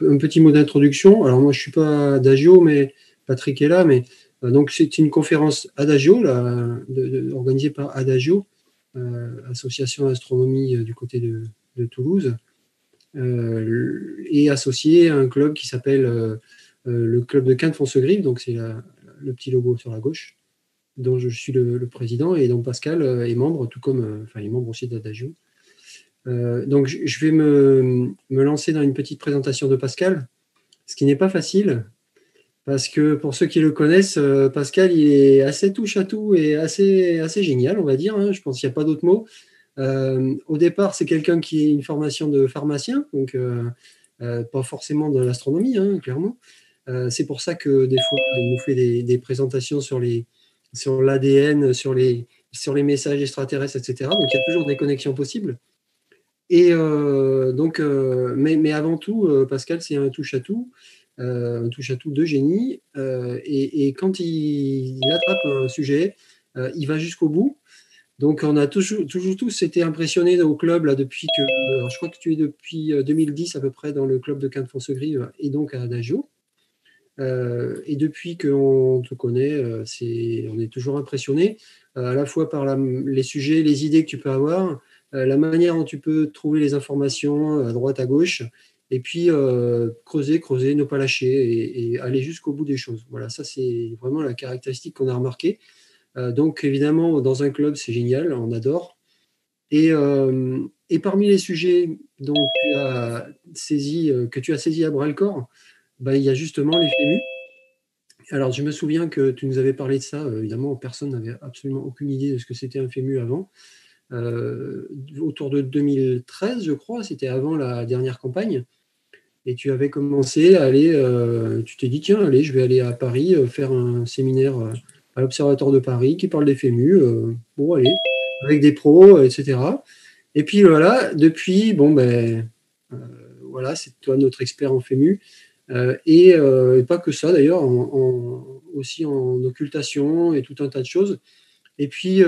un petit mot d'introduction. Alors moi, je suis pas Adagio, mais Patrick est là. Mais donc c'est une conférence Adagio, là, organisée par Adagio, association d'astronomie du côté de Toulouse, et associée à un club qui s'appelle le club de Quinte-Foncegrive. Donc c'est le petit logo sur la gauche, dont je suis le président, et dont Pascal est membre, tout comme, enfin, il est membre aussi d'Adagio. Donc, je vais me lancer dans une petite présentation de Pascal, ce qui n'est pas facile, parce que pour ceux qui le connaissent, Pascal, il est assez touche-à-tout et assez génial, on va dire, hein. Je pense qu'il n'y a pas d'autre mot. Au départ, c'est quelqu'un qui a une formation de pharmacien, donc pas forcément de l'astronomie, hein, clairement. C'est pour ça que des fois, il nous fait des présentations sur l'ADN, sur les messages extraterrestres, etc. Donc, il y a toujours des connexions possibles. Et donc, mais avant tout, Pascal, c'est un touche-à-tout de génie. Et quand il attrape un sujet, il va jusqu'au bout. Donc, on a toujours tous été impressionnés au club là, depuis que. Alors, je crois que tu es depuis 2010 à peu près dans le club de Quinte-Foncegrive et donc à Adagio. Et depuis qu'on te connaît, on est toujours impressionné, à la fois par les sujets, les idées que tu peux avoir, la manière dont tu peux trouver les informations à droite, à gauche, et puis creuser, ne pas lâcher et aller jusqu'au bout des choses. Voilà, ça c'est vraiment la caractéristique qu'on a remarqué. Donc évidemment, dans un club, c'est génial, on adore. Et parmi les sujets dont que tu as saisi à bras le corps, ben, il y a justement les FEMU. Alors, je me souviens que tu nous avais parlé de ça. Évidemment, personne n'avait absolument aucune idée de ce que c'était un FEMU avant. Autour de 2013, je crois, c'était avant la dernière campagne. Et tu avais commencé à aller, tu t'es dit, tiens, allez, je vais aller à Paris faire un séminaire à l'Observatoire de Paris qui parle des FEMU. Bon, allez, avec des pros, etc. Et puis voilà, depuis, bon, ben, voilà, c'est toi notre expert en FEMU. Et pas que ça d'ailleurs, aussi en occultation et tout un tas de choses. Et puis,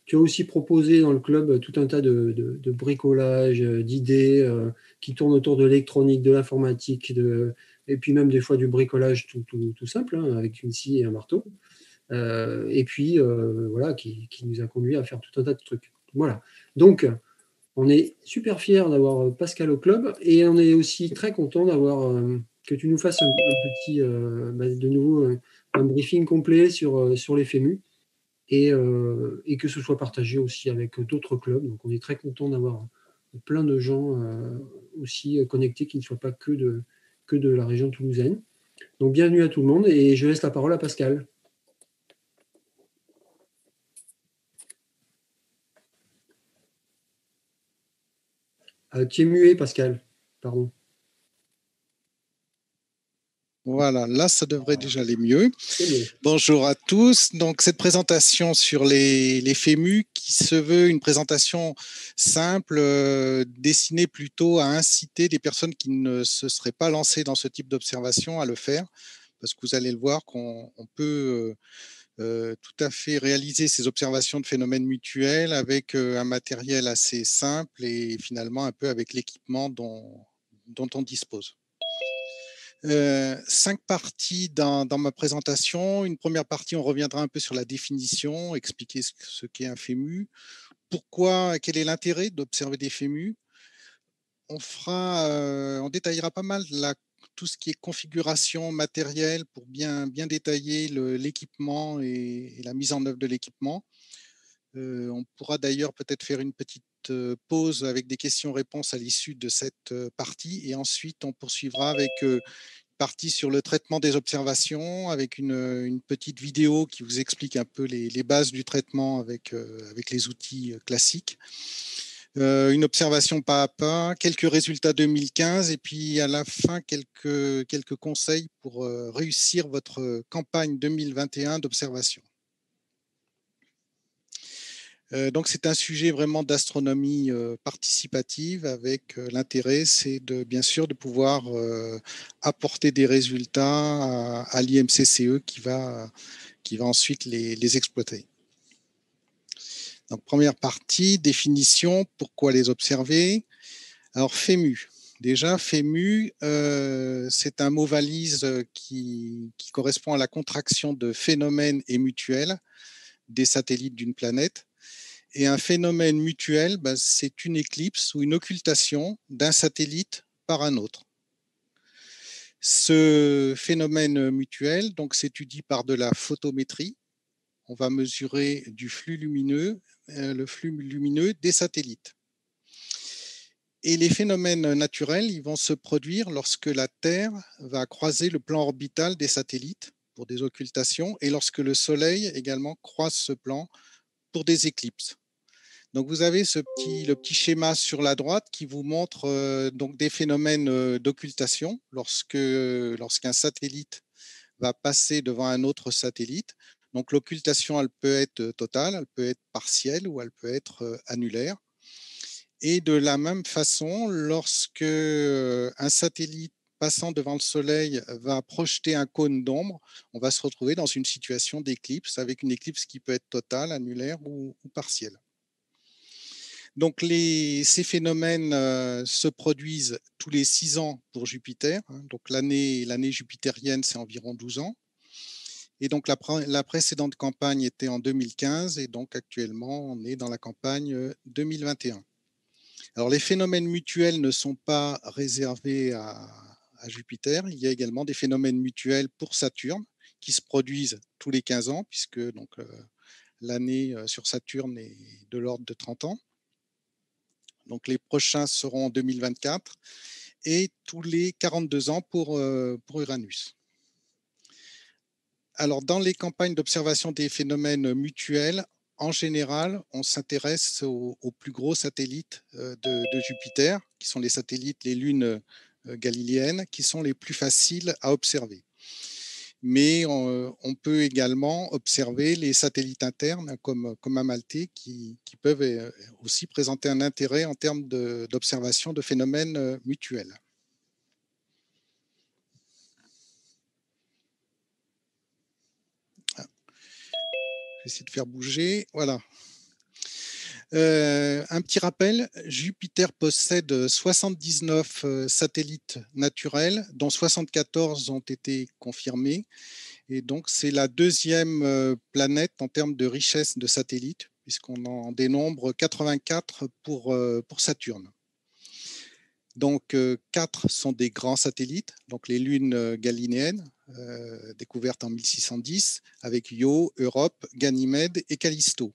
tu as aussi proposé dans le club tout un tas de bricolage, d'idées qui tournent autour de l'électronique, de l'informatique, et puis même des fois du bricolage tout simple, hein, avec une scie et un marteau. Et puis, voilà, qui nous a conduit à faire tout un tas de trucs. Voilà. Donc, on est super fiers d'avoir Pascal au club et on est aussi très content que tu nous fasses un petit, de nouveau, un briefing complet sur les FEMU et que ce soit partagé aussi avec d'autres clubs. Donc, on est très content d'avoir plein de gens aussi connectés qui ne soient pas que de la région toulousaine. Donc, bienvenue à tout le monde et je laisse la parole à Pascal. Tu es muet, Pascal. Pardon. Voilà, là, ça devrait déjà aller mieux. Bonjour à tous. Donc, cette présentation sur les FEMU qui se veut une présentation simple, destinée plutôt à inciter des personnes qui ne se seraient pas lancées dans ce type d'observation à le faire, parce que vous allez le voir qu'on peut tout à fait réaliser ces observations de phénomènes mutuels avec un matériel assez simple et finalement un peu avec l'équipement dont on dispose. 5 parties dans ma présentation. Une première partie, on reviendra un peu sur la définition, expliquer ce qu'est un FEMU, quel est l'intérêt d'observer des FEMU. On détaillera pas mal tout ce qui est configuration matérielle pour bien détailler l'équipement et la mise en œuvre de l'équipement. On pourra d'ailleurs peut-être faire une petite pause avec des questions-réponses à l'issue de cette partie et ensuite on poursuivra avec partie sur le traitement des observations avec une petite vidéo qui vous explique un peu les bases du traitement avec les outils classiques. Une observation pas à pas, quelques résultats 2015 et puis à la fin quelques conseils pour réussir votre campagne 2021 d'observation. Donc c'est un sujet vraiment d'astronomie participative avec l'intérêt, c'est bien sûr de pouvoir apporter des résultats à l'IMCCE qui va ensuite les exploiter. Donc première partie, définition, pourquoi les observer. Alors FEMU. Déjà, FEMU, c'est un mot valise qui correspond à la contraction de phénomène et mutuel des satellites d'une planète. Et un phénomène mutuel, ben, c'est une éclipse ou une occultation d'un satellite par un autre. Ce phénomène mutuel donc, s'étudie par de la photométrie. On va mesurer le flux lumineux des satellites. Et les phénomènes naturels, ils vont se produire lorsque la Terre va croiser le plan orbital des satellites pour des occultations et lorsque le Soleil également croise ce plan pour des éclipses. Donc vous avez le petit schéma sur la droite qui vous montre donc des phénomènes d'occultation lorsqu'un satellite va passer devant un autre satellite. Donc l'occultation, elle peut être totale, elle peut être partielle ou elle peut être annulaire. Et de la même façon, lorsque un satellite passant devant le Soleil va projeter un cône d'ombre, on va se retrouver dans une situation d'éclipse, avec une éclipse qui peut être totale, annulaire ou partielle. Donc ces phénomènes se produisent tous les 6 ans pour Jupiter. Donc l'année jupitérienne, c'est environ 12 ans. Et donc la précédente campagne était en 2015 et donc actuellement, on est dans la campagne 2021. Alors, les phénomènes mutuels ne sont pas réservés à Jupiter. Il y a également des phénomènes mutuels pour Saturne qui se produisent tous les 15 ans, puisque l'année sur Saturne est de l'ordre de 30 ans. Donc, les prochains seront en 2024 et tous les 42 ans pour Uranus. Alors, dans les campagnes d'observation des phénomènes mutuels, en général, on s'intéresse aux plus gros satellites de Jupiter, qui sont les satellites, les lunes galiléennes, qui sont les plus faciles à observer. Mais on peut également observer les satellites internes, comme Amalthée, qui peuvent aussi présenter un intérêt en termes d'observation de phénomènes mutuels. Je vais essayer de faire bouger. Voilà. Un petit rappel, Jupiter possède 79 satellites naturels, dont 74 ont été confirmés. Et donc, c'est la deuxième planète en termes de richesse de satellites, puisqu'on en dénombre 84 pour Saturne. Donc, 4 sont des grands satellites, donc les lunes galiléennes, découvertes en 1610, avec Io, Europe, Ganymède et Callisto.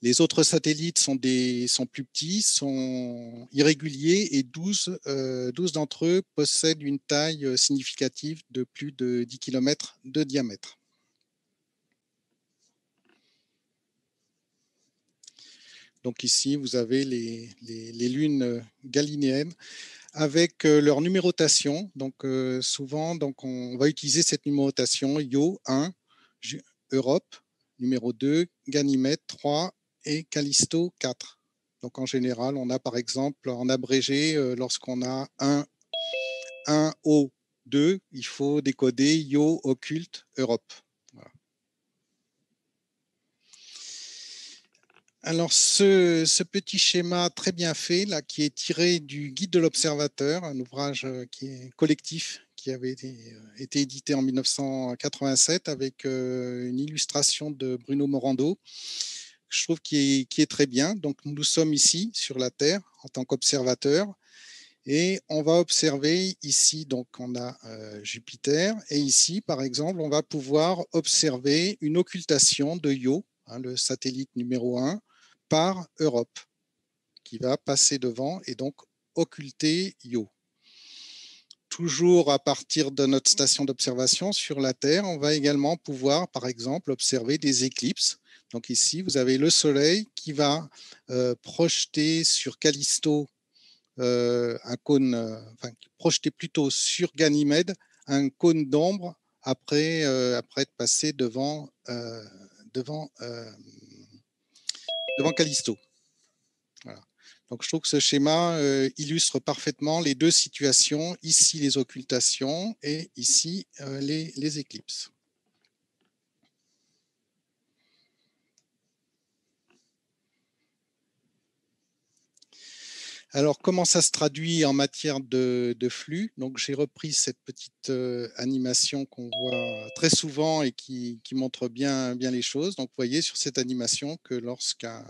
Les autres satellites sont plus petits, sont irréguliers et 12 d'entre eux possèdent une taille significative de plus de 10 km de diamètre. Donc ici, vous avez les lunes galiléennes avec leur numérotation. Donc souvent, on va utiliser cette numérotation Io 1, Europe, numéro 2, Ganymède 3 et Callisto 4. Donc en général, on a par exemple en abrégé, lorsqu'on a un O2, il faut décoder Io occulte Europe. Voilà. Alors ce petit schéma très bien fait, là, qui est tiré du Guide de l'observateur, un ouvrage qui est collectif, qui avait été édité en 1987 avec une illustration de Bruno Morando, je trouve qui est très bien. Donc nous sommes ici sur la Terre en tant qu'observateurs et on va observer ici, donc on a Jupiter et ici par exemple on va pouvoir observer une occultation de Io, le satellite numéro 1, par Europe, qui va passer devant et donc occulter Io. Toujours à partir de notre station d'observation sur la Terre, on va également pouvoir, par exemple, observer des éclipses. Donc ici, vous avez le Soleil qui va projeter sur Callisto un cône, projeter plutôt sur Ganymède un cône d'ombre après être passé devant Callisto. Voilà. Donc je trouve que ce schéma illustre parfaitement les deux situations, ici les occultations et ici les éclipses. Alors, comment ça se traduit en matière de flux? Donc, j'ai repris cette petite animation qu'on voit très souvent et qui montre bien les choses. Donc, vous voyez sur cette animation que lorsqu'un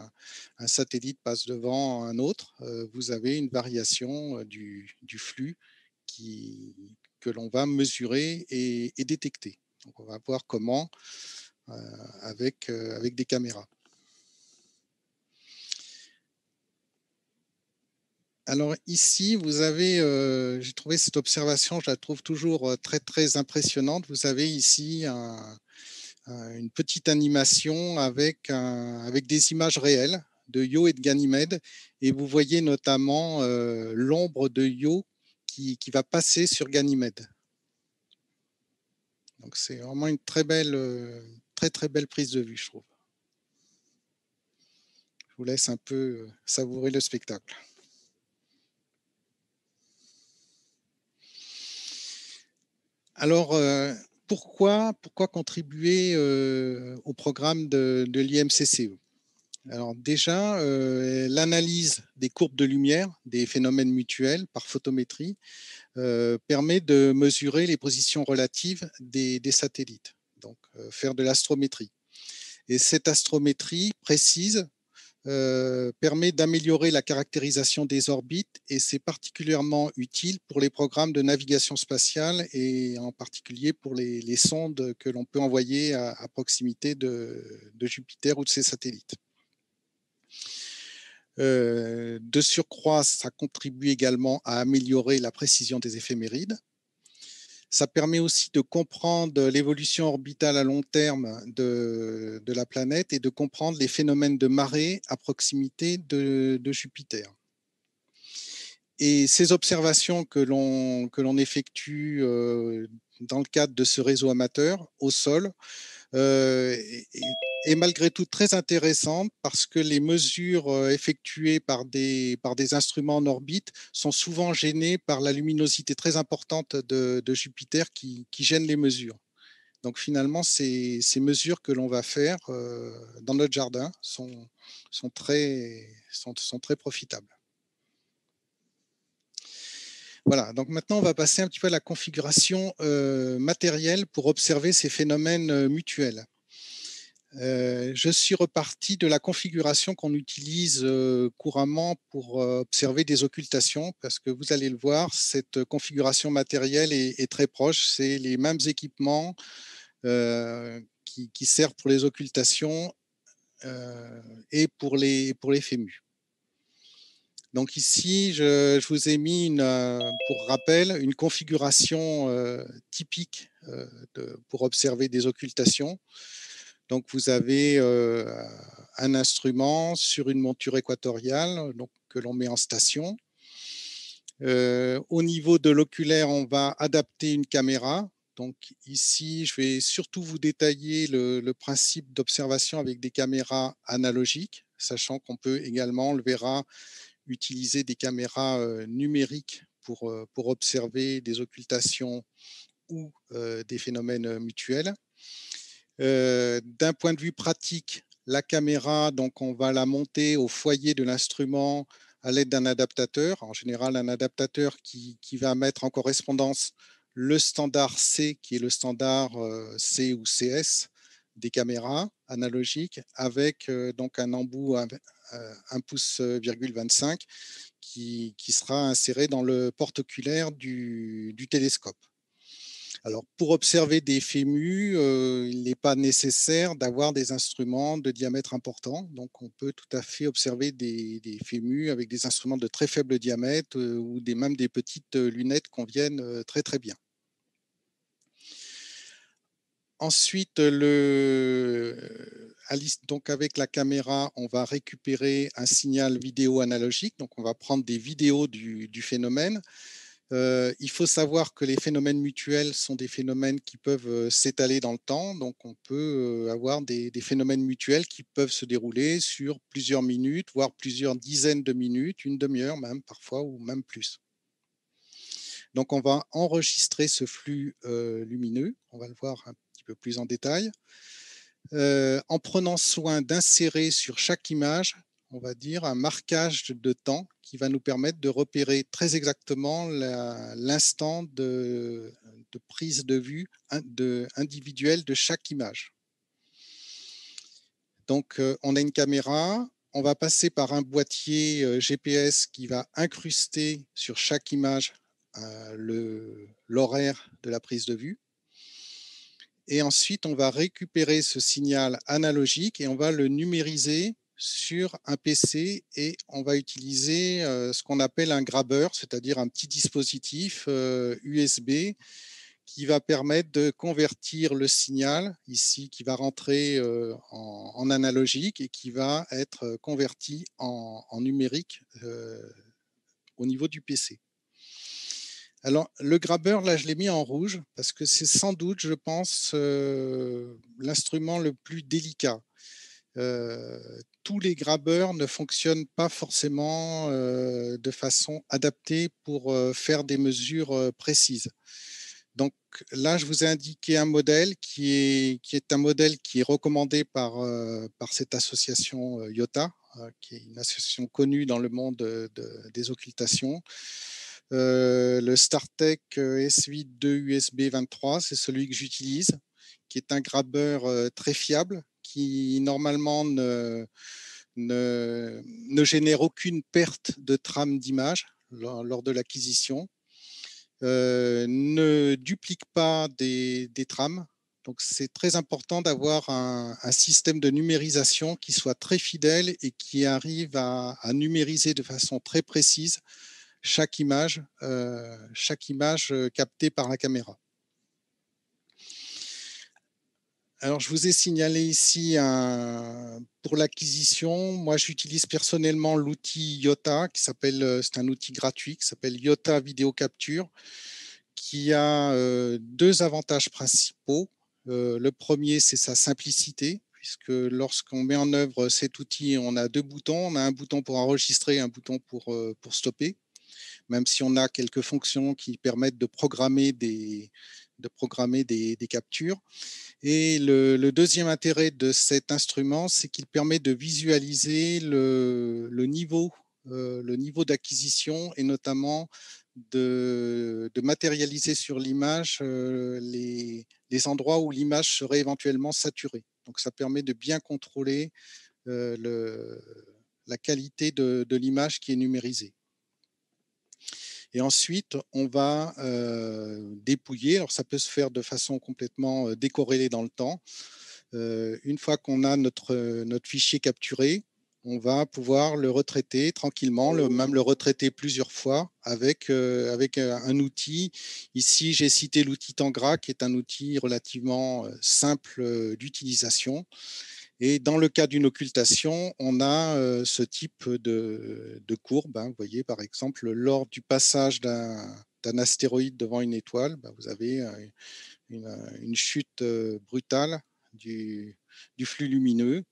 satellite passe devant un autre, vous avez une variation du flux que l'on va mesurer et détecter. Donc, on va voir comment avec des caméras. Alors ici, vous avez, j'ai trouvé cette observation, je la trouve toujours très impressionnante. Vous avez ici une petite animation avec des images réelles de Io et de Ganymède. Et vous voyez notamment l'ombre de Io qui va passer sur Ganymède. Donc c'est vraiment une très belle prise de vue, je trouve. Je vous laisse un peu savourer le spectacle. Alors, pourquoi contribuer au programme de l'IMCCE? Alors déjà, l'analyse des courbes de lumière, des phénomènes mutuels par photométrie, permet de mesurer les positions relatives des satellites, donc faire de l'astrométrie. Et cette astrométrie précise permet d'améliorer la caractérisation des orbites et c'est particulièrement utile pour les programmes de navigation spatiale et en particulier pour les sondes que l'on peut envoyer à proximité de Jupiter ou de ses satellites. De surcroît, ça contribue également à améliorer la précision des éphémérides. Ça permet aussi de comprendre l'évolution orbitale à long terme de la planète et de comprendre les phénomènes de marée à proximité de Jupiter. Et ces observations que l'on effectue dans le cadre de ce réseau amateur au sol est malgré tout très intéressante parce que les mesures effectuées par des instruments en orbite sont souvent gênées par la luminosité très importante de Jupiter qui gêne les mesures. Donc finalement, ces mesures que l'on va faire dans notre jardin sont très profitables. Voilà, donc maintenant on va passer un petit peu à la configuration matérielle pour observer ces phénomènes mutuels. Je suis reparti de la configuration qu'on utilise couramment pour observer des occultations, parce que vous allez le voir, cette configuration matérielle est très proche. C'est les mêmes équipements qui servent pour les occultations et pour les FEMU. Donc ici, je vous ai mis, pour rappel, une configuration typique pour observer des occultations. Donc vous avez un instrument sur une monture équatoriale donc, que l'on met en station. Au niveau de l'oculaire, on va adapter une caméra. Donc ici, je vais surtout vous détailler le principe d'observation avec des caméras analogiques, sachant qu'on peut également, on le verra, utiliser des caméras numériques pour observer des occultations ou des phénomènes mutuels. D'un point de vue pratique, la caméra, donc on va la monter au foyer de l'instrument à l'aide d'un adaptateur, en général un adaptateur qui va mettre en correspondance le standard C, qui est le standard C ou CS des caméras analogiques, avec donc un embout 1 pouce,25 qui sera inséré dans le porte-oculaire du télescope. Alors, pour observer des FEMU, il n'est pas nécessaire d'avoir des instruments de diamètre important. Donc, on peut tout à fait observer des FEMU avec des instruments de très faible diamètre ou même des petites lunettes conviennent très bien. Ensuite, donc avec la caméra, on va récupérer un signal vidéo analogique. Donc, on va prendre des vidéos du phénomène. Il faut savoir que les phénomènes mutuels sont des phénomènes qui peuvent s'étaler dans le temps. Donc, on peut avoir des phénomènes mutuels qui peuvent se dérouler sur plusieurs minutes, voire plusieurs dizaines de minutes, une demi-heure même parfois, ou même plus. Donc, on va enregistrer ce flux lumineux. On va le voir un petit peu plus en détail. En prenant soin d'insérer sur chaque image on va dire, un marquage de temps qui va nous permettre de repérer très exactement l'instant de prise de vue individuelle de chaque image. Donc, on a une caméra, on va passer par un boîtier GPS qui va incruster sur chaque image l'horaire de la prise de vue. Et ensuite, on va récupérer ce signal analogique et on va le numériser sur un PC et on va utiliser ce qu'on appelle un grabber, c'est-à-dire un petit dispositif USB qui va permettre de convertir le signal ici, qui va rentrer en analogique et qui va être converti en numérique au niveau du PC. Alors, le grabber, là, je l'ai mis en rouge parce que c'est sans doute, je pense, l'instrument le plus délicat. Tous les grabbers ne fonctionnent pas forcément de façon adaptée pour faire des mesures précises. Donc là, je vous ai indiqué un modèle qui est un modèle qui est recommandé par cette association IOTA, qui est une association connue dans le monde des occultations. Le StarTech S8 II USB 23, c'est celui que j'utilise, qui est un grabber très fiable, qui normalement ne génère aucune perte de trame d'image lors de l'acquisition. Ne duplique pas des trames. Donc, c'est très important d'avoir un système de numérisation qui soit très fidèle et qui arrive à numériser de façon très précise chaque image captée par la caméra. Alors, je vous ai signalé ici pour l'acquisition. Moi, j'utilise personnellement l'outil IOTA, c'est un outil gratuit qui s'appelle IOTA Vidéo Capture, qui a deux avantages principaux. Le premier, c'est sa simplicité, puisque lorsqu'on met en œuvre cet outil, on a deux boutons. On a un bouton pour enregistrer et un bouton pour stopper, même si on a quelques fonctions qui permettent de programmer des captures. Et le deuxième intérêt de cet instrument, c'est qu'il permet de visualiser le niveau d'acquisition et notamment de matérialiser sur l'image les endroits où l'image serait éventuellement saturée. Donc, ça permet de bien contrôler la qualité de l'image qui est numérisée. Et ensuite, on va dépouiller. Alors, ça peut se faire de façon complètement décorrélée dans le temps. Une fois qu'on a notre fichier capturé, on va pouvoir le retraiter tranquillement, même le retraiter plusieurs fois avec un outil. Ici, j'ai cité l'outil Tangra, qui est un outil relativement simple d'utilisation. Et dans le cas d'une occultation, on a ce type de courbe. Vous voyez, par exemple, lors du passage d'un astéroïde devant une étoile, vous avez une chute brutale du flux lumineux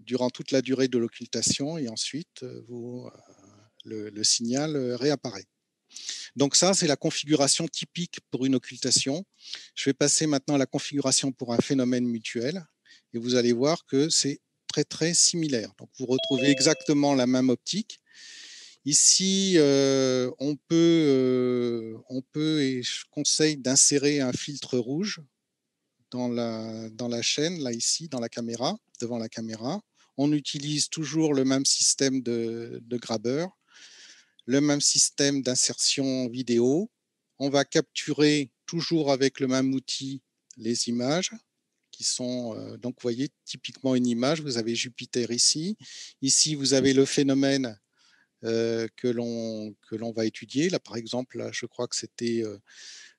durant toute la durée de l'occultation et ensuite le signal réapparaît. Donc ça, c'est la configuration typique pour une occultation. Je vais passer maintenant à la configuration pour un phénomène mutuel et vous allez voir que c'est très très similaire. Donc vous retrouvez exactement la même optique. Ici, on peut et je conseille d'insérer un filtre rouge dans la chaîne, là ici, dans la caméra, devant la caméra. On utilise toujours le même système de grabber, le même système d'insertion vidéo. On va capturer toujours avec le même outil les images qui sont, donc vous voyez typiquement une image, vous avez Jupiter ici. Ici, vous avez le phénomène que l'on va étudier. Là, par exemple, là, je crois que c'était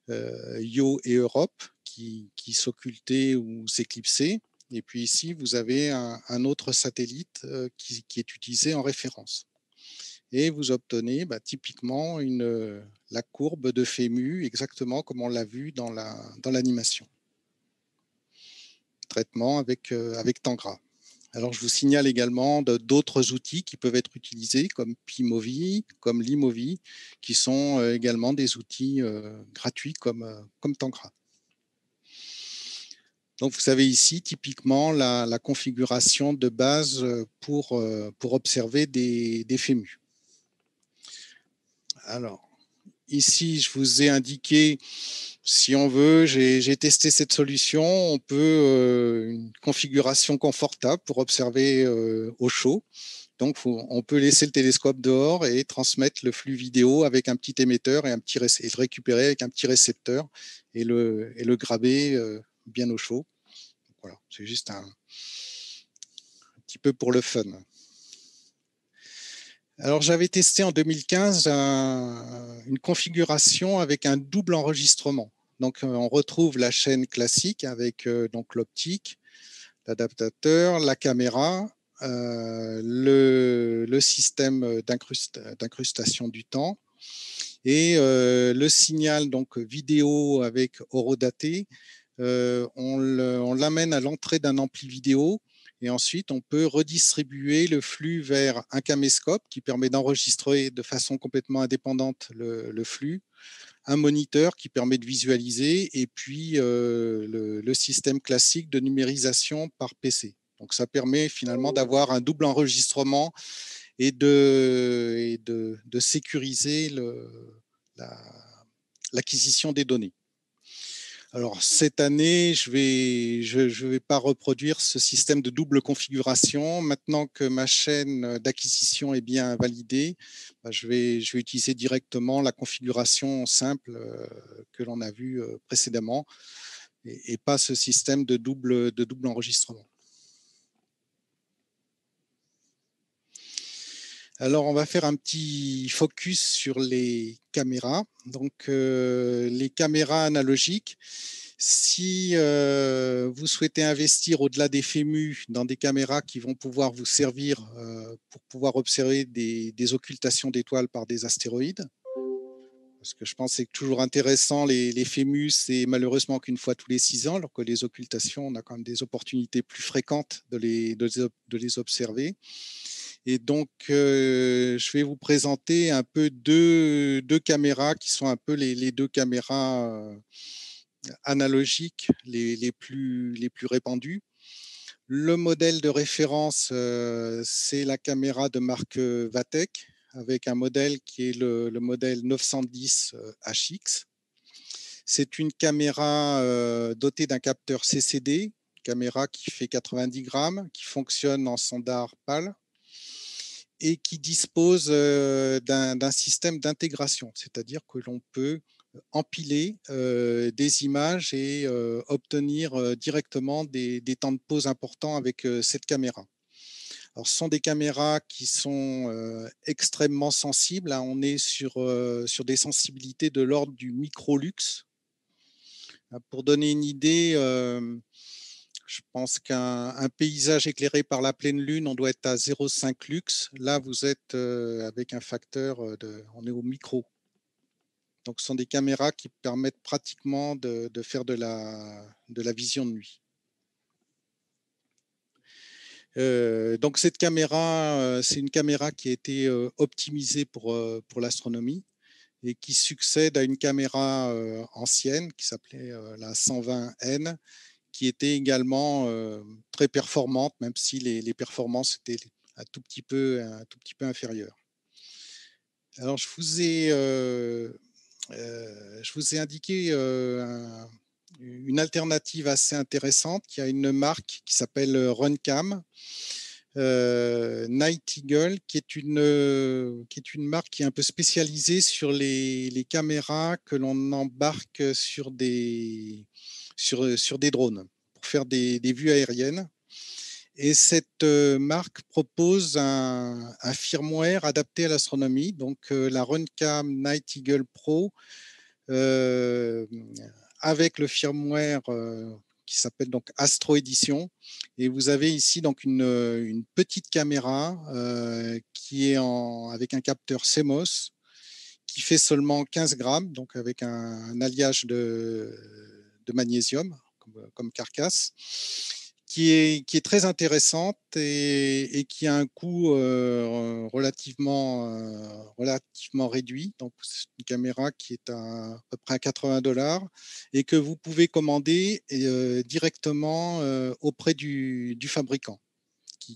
Io et Europe qui s'occultaient ou s'éclipsaient. Et puis ici, vous avez un autre satellite qui est utilisé en référence. Et vous obtenez typiquement la courbe de FEMU, exactement comme on l'a vu dans l'animation. Traitement avec Tangra. Alors, je vous signale également d'autres outils qui peuvent être utilisés comme Pimovi, comme Limovi, qui sont également des outils gratuits comme Tangra. Donc, vous avez ici typiquement la configuration de base pour observer des fémus. Alors, ici, je vous ai indiqué, si on veut, j'ai testé cette solution. On peut une configuration confortable pour observer au chaud. Donc, on peut laisser le télescope dehors et transmettre le flux vidéo avec un petit émetteur et et le récupérer avec un petit récepteur et le graber bien au chaud. Voilà, c'est juste un petit peu pour le fun. Alors, j'avais testé en 2015 une configuration avec un double enregistrement. Donc, on retrouve la chaîne classique avec donc l'optique, l'adaptateur, la caméra, le système d'incrustation du temps et le signal donc vidéo avec horodaté. On l'amène à l'entrée d'un ampli vidéo et ensuite on peut redistribuer le flux vers un caméscope qui permet d'enregistrer de façon complètement indépendante le flux, un moniteur qui permet de visualiser et puis le système classique de numérisation par PC. Donc ça permet finalement d'avoir un double enregistrement et de sécuriser l'acquisition des données. Alors cette année, je vais pas reproduire ce système de double configuration. Maintenant que ma chaîne d'acquisition est bien validée, je vais utiliser directement la configuration simple que l'on a vue précédemment et pas ce système de double enregistrement. Alors, on va faire un petit focus sur les caméras. Donc, les caméras analogiques, si vous souhaitez investir au-delà des FEMU dans des caméras qui vont pouvoir vous servir pour pouvoir observer des occultations d'étoiles par des astéroïdes, parce que je pense que c'est toujours intéressant, les FEMU, c'est malheureusement qu'une fois tous les 6 ans, alors que les occultations, on a quand même des opportunités plus fréquentes de les observer. Et donc, je vais vous présenter un peu deux caméras qui sont un peu les deux caméras analogiques les plus répandues. Le modèle de référence, c'est la caméra de marque Vatek, avec un modèle qui est le modèle 910 HX. C'est une caméra dotée d'un capteur CCD, caméra qui fait 90 grammes, qui fonctionne en standard PAL et qui dispose d'un système d'intégration, c'est-à-dire que l'on peut empiler des images et obtenir directement des temps de pause importants avec cette caméra. Alors, ce sont des caméras qui sont extrêmement sensibles. Hein. On est sur des sensibilités de l'ordre du microlux. Pour donner une idée, je pense qu'un paysage éclairé par la pleine lune, on doit être à 0,5 lux. Là, vous êtes avec un facteur on est au micro. Donc, ce sont des caméras qui permettent pratiquement de faire de la vision de nuit. Donc, cette caméra, c'est une caméra qui a été optimisée pour l'astronomie et qui succède à une caméra ancienne qui s'appelait la 120N, qui était également très performante, même si les performances étaient un tout petit peu inférieures. Alors, je vous ai indiqué une alternative assez intéressante. Il y a une marque qui s'appelle Runcam, Night Eagle, qui est une marque qui est un peu spécialisée sur les caméras que l'on embarque sur des drones pour faire des vues aériennes. Et cette marque propose un firmware adapté à l'astronomie, donc la Runcam Night Eagle Pro avec le firmware qui s'appelle donc Astro Edition. Et vous avez ici donc une petite caméra qui est avec un capteur CMOS qui fait seulement 15 grammes, donc avec un alliage de magnésium comme carcasse, qui est très intéressante et qui a un coût relativement réduit. Donc, c'est une caméra qui est à peu près à 80 $ et que vous pouvez commander directement auprès du fabricant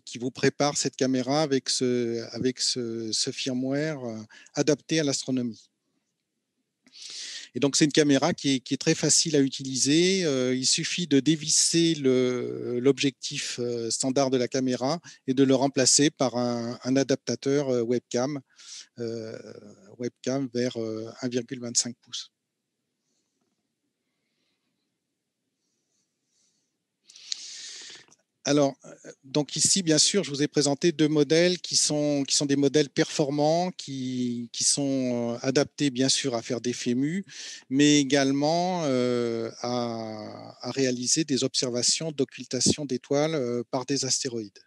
qui vous prépare cette caméra avec ce firmware adapté à l'astronomie. Et donc, c'est une caméra qui est très facile à utiliser. Il suffit de dévisser l'objectif standard de la caméra et de le remplacer par un adaptateur webcam vers 1,25 pouces. Alors, donc ici, bien sûr, je vous ai présenté deux modèles qui sont des modèles performants, qui sont adaptés, bien sûr, à faire des FEMU, mais également à réaliser des observations d'occultation d'étoiles par des astéroïdes.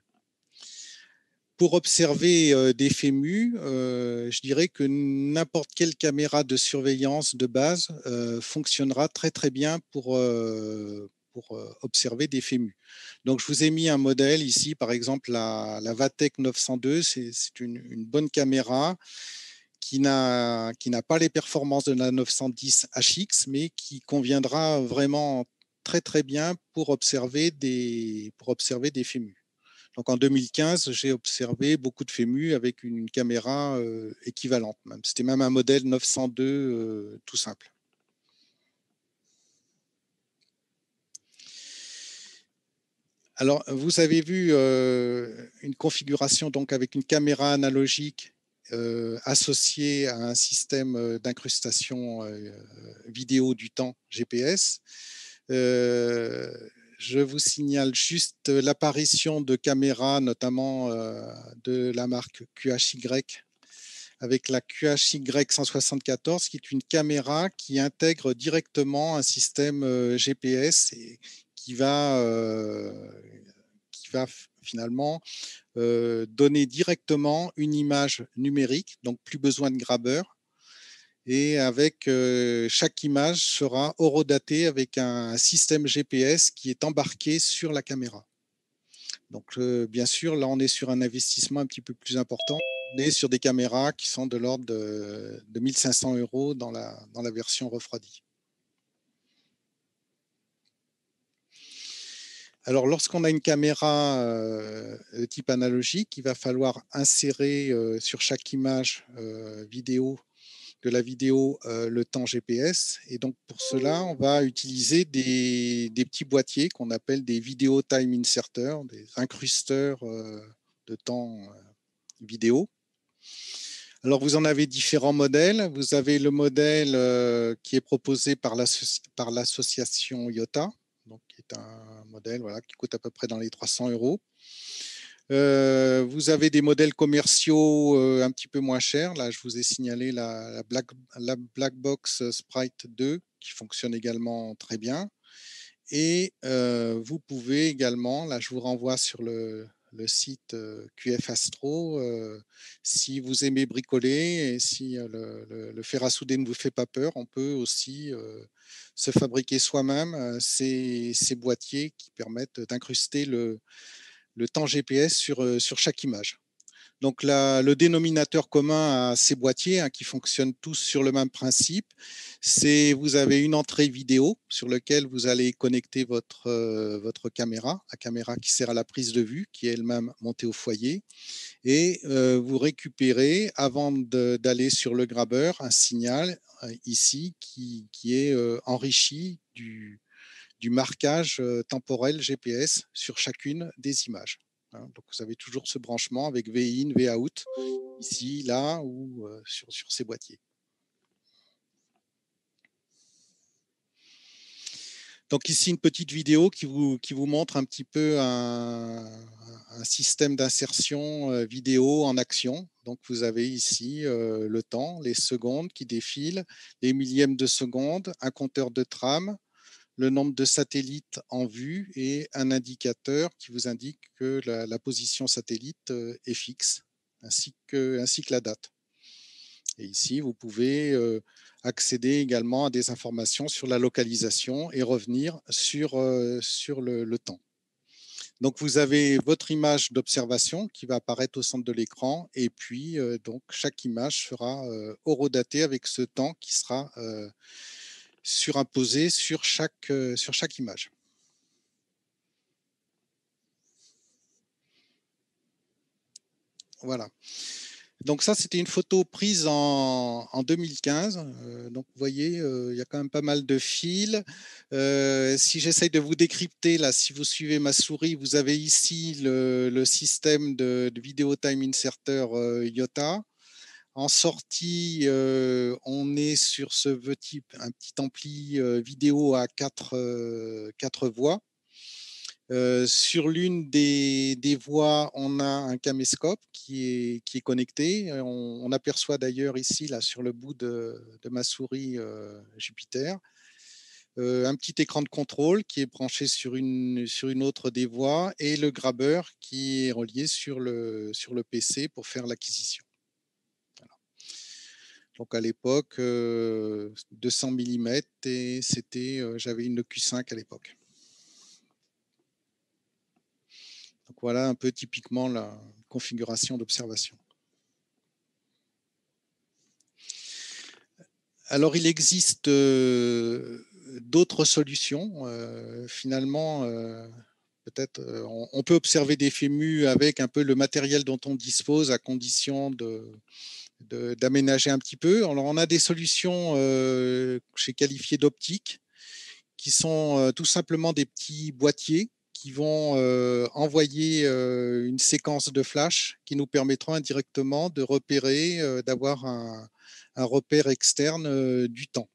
Pour observer des FEMU, je dirais que n'importe quelle caméra de surveillance de base fonctionnera très très bien pour observer des FEMU. Donc, je vous ai mis un modèle ici, par exemple la Vatek 902, c'est une bonne caméra qui n'a pas les performances de la 910 HX, mais qui conviendra vraiment très très bien pour observer des FEMU. Donc en 2015, j'ai observé beaucoup de FEMU avec une caméra équivalente. C'était même un modèle 902 tout simple. Alors, vous avez vu une configuration donc avec une caméra analogique associée à un système d'incrustation vidéo du temps GPS. Je vous signale juste l'apparition de caméras, notamment de la marque QHY, avec la QHY 174, qui est une caméra qui intègre directement un système GPS et qui va finalement donner directement une image numérique, donc plus besoin de grabeur. Et avec chaque image sera horodatée avec un système GPS qui est embarqué sur la caméra. Donc, bien sûr, là, on est sur un investissement un petit peu plus important. On est sur des caméras qui sont de l'ordre de 1 500 € dans la version refroidie. Alors, lorsqu'on a une caméra de type analogique, il va falloir insérer sur chaque image vidéo de la vidéo le temps GPS. Et donc, pour cela, on va utiliser des petits boîtiers qu'on appelle des Video Time Inserters, des incrusteurs de temps vidéo. Alors, vous en avez différents modèles. Vous avez le modèle qui est proposé par l'association IOTA, donc qui est un modèle qui coûte à peu près dans les 300 €. Vous avez des modèles commerciaux un petit peu moins chers. Là, je vous ai signalé la Blackbox Sprite 2 qui fonctionne également très bien. Et vous pouvez également, là, je vous renvoie sur le site QF Astro. Si vous aimez bricoler et si le fer à souder ne vous fait pas peur, on peut aussi se fabriquer soi-même ces boîtiers qui permettent d'incruster le temps GPS sur chaque image. Donc, le dénominateur commun à ces boîtiers, qui fonctionnent tous sur le même principe, c'est vous avez une entrée vidéo sur laquelle vous allez connecter votre caméra, la caméra qui sert à la prise de vue, qui est elle-même montée au foyer, et vous récupérez, avant d'aller sur le grabeur, un signal ici qui est enrichi du marquage temporel GPS sur chacune des images. Donc, vous avez toujours ce branchement avec V-in, V-out, ici, là, ou sur ces boîtiers. Donc, ici, une petite vidéo qui vous montre un petit peu un système d'insertion vidéo en action. Donc, vous avez ici le temps, les secondes qui défilent, les millièmes de seconde, un compteur de trame, le nombre de satellites en vue et un indicateur qui vous indique que la position satellite est fixe, ainsi que la date. Et ici, vous pouvez accéder également à des informations sur la localisation et revenir sur le temps. Donc, vous avez votre image d'observation qui va apparaître au centre de l'écran et puis donc chaque image sera horodatée avec ce temps qui sera surimposé sur chaque image. Voilà. Donc ça, c'était une photo prise en 2015. Donc vous voyez, il y a quand même pas mal de fils. Si j'essaye de vous décrypter, là, si vous suivez ma souris, vous avez ici le système de vidéo time inserter IOTA. En sortie, on est sur un petit ampli vidéo à 4 voix. Sur l'une des voies, on a un caméscope qui est connecté. On aperçoit d'ailleurs ici, là, sur le bout de ma souris Jupiter, un petit écran de contrôle qui est branché sur une autre des voies et le grabber qui est relié sur le PC pour faire l'acquisition. Voilà. Donc à l'époque, 200 mm et j'avais une Q5 à l'époque. Donc voilà un peu typiquement la configuration d'observation. Alors il existe d'autres solutions. Finalement, peut-être on peut observer des FEMU avec un peu le matériel dont on dispose à condition d'aménager un petit peu. Alors on a des solutions j'ai qualifiées d'optiques qui sont tout simplement des petits boîtiers qui vont envoyer une séquence de flash qui nous permettront indirectement de repérer, d'avoir un repère externe du temps.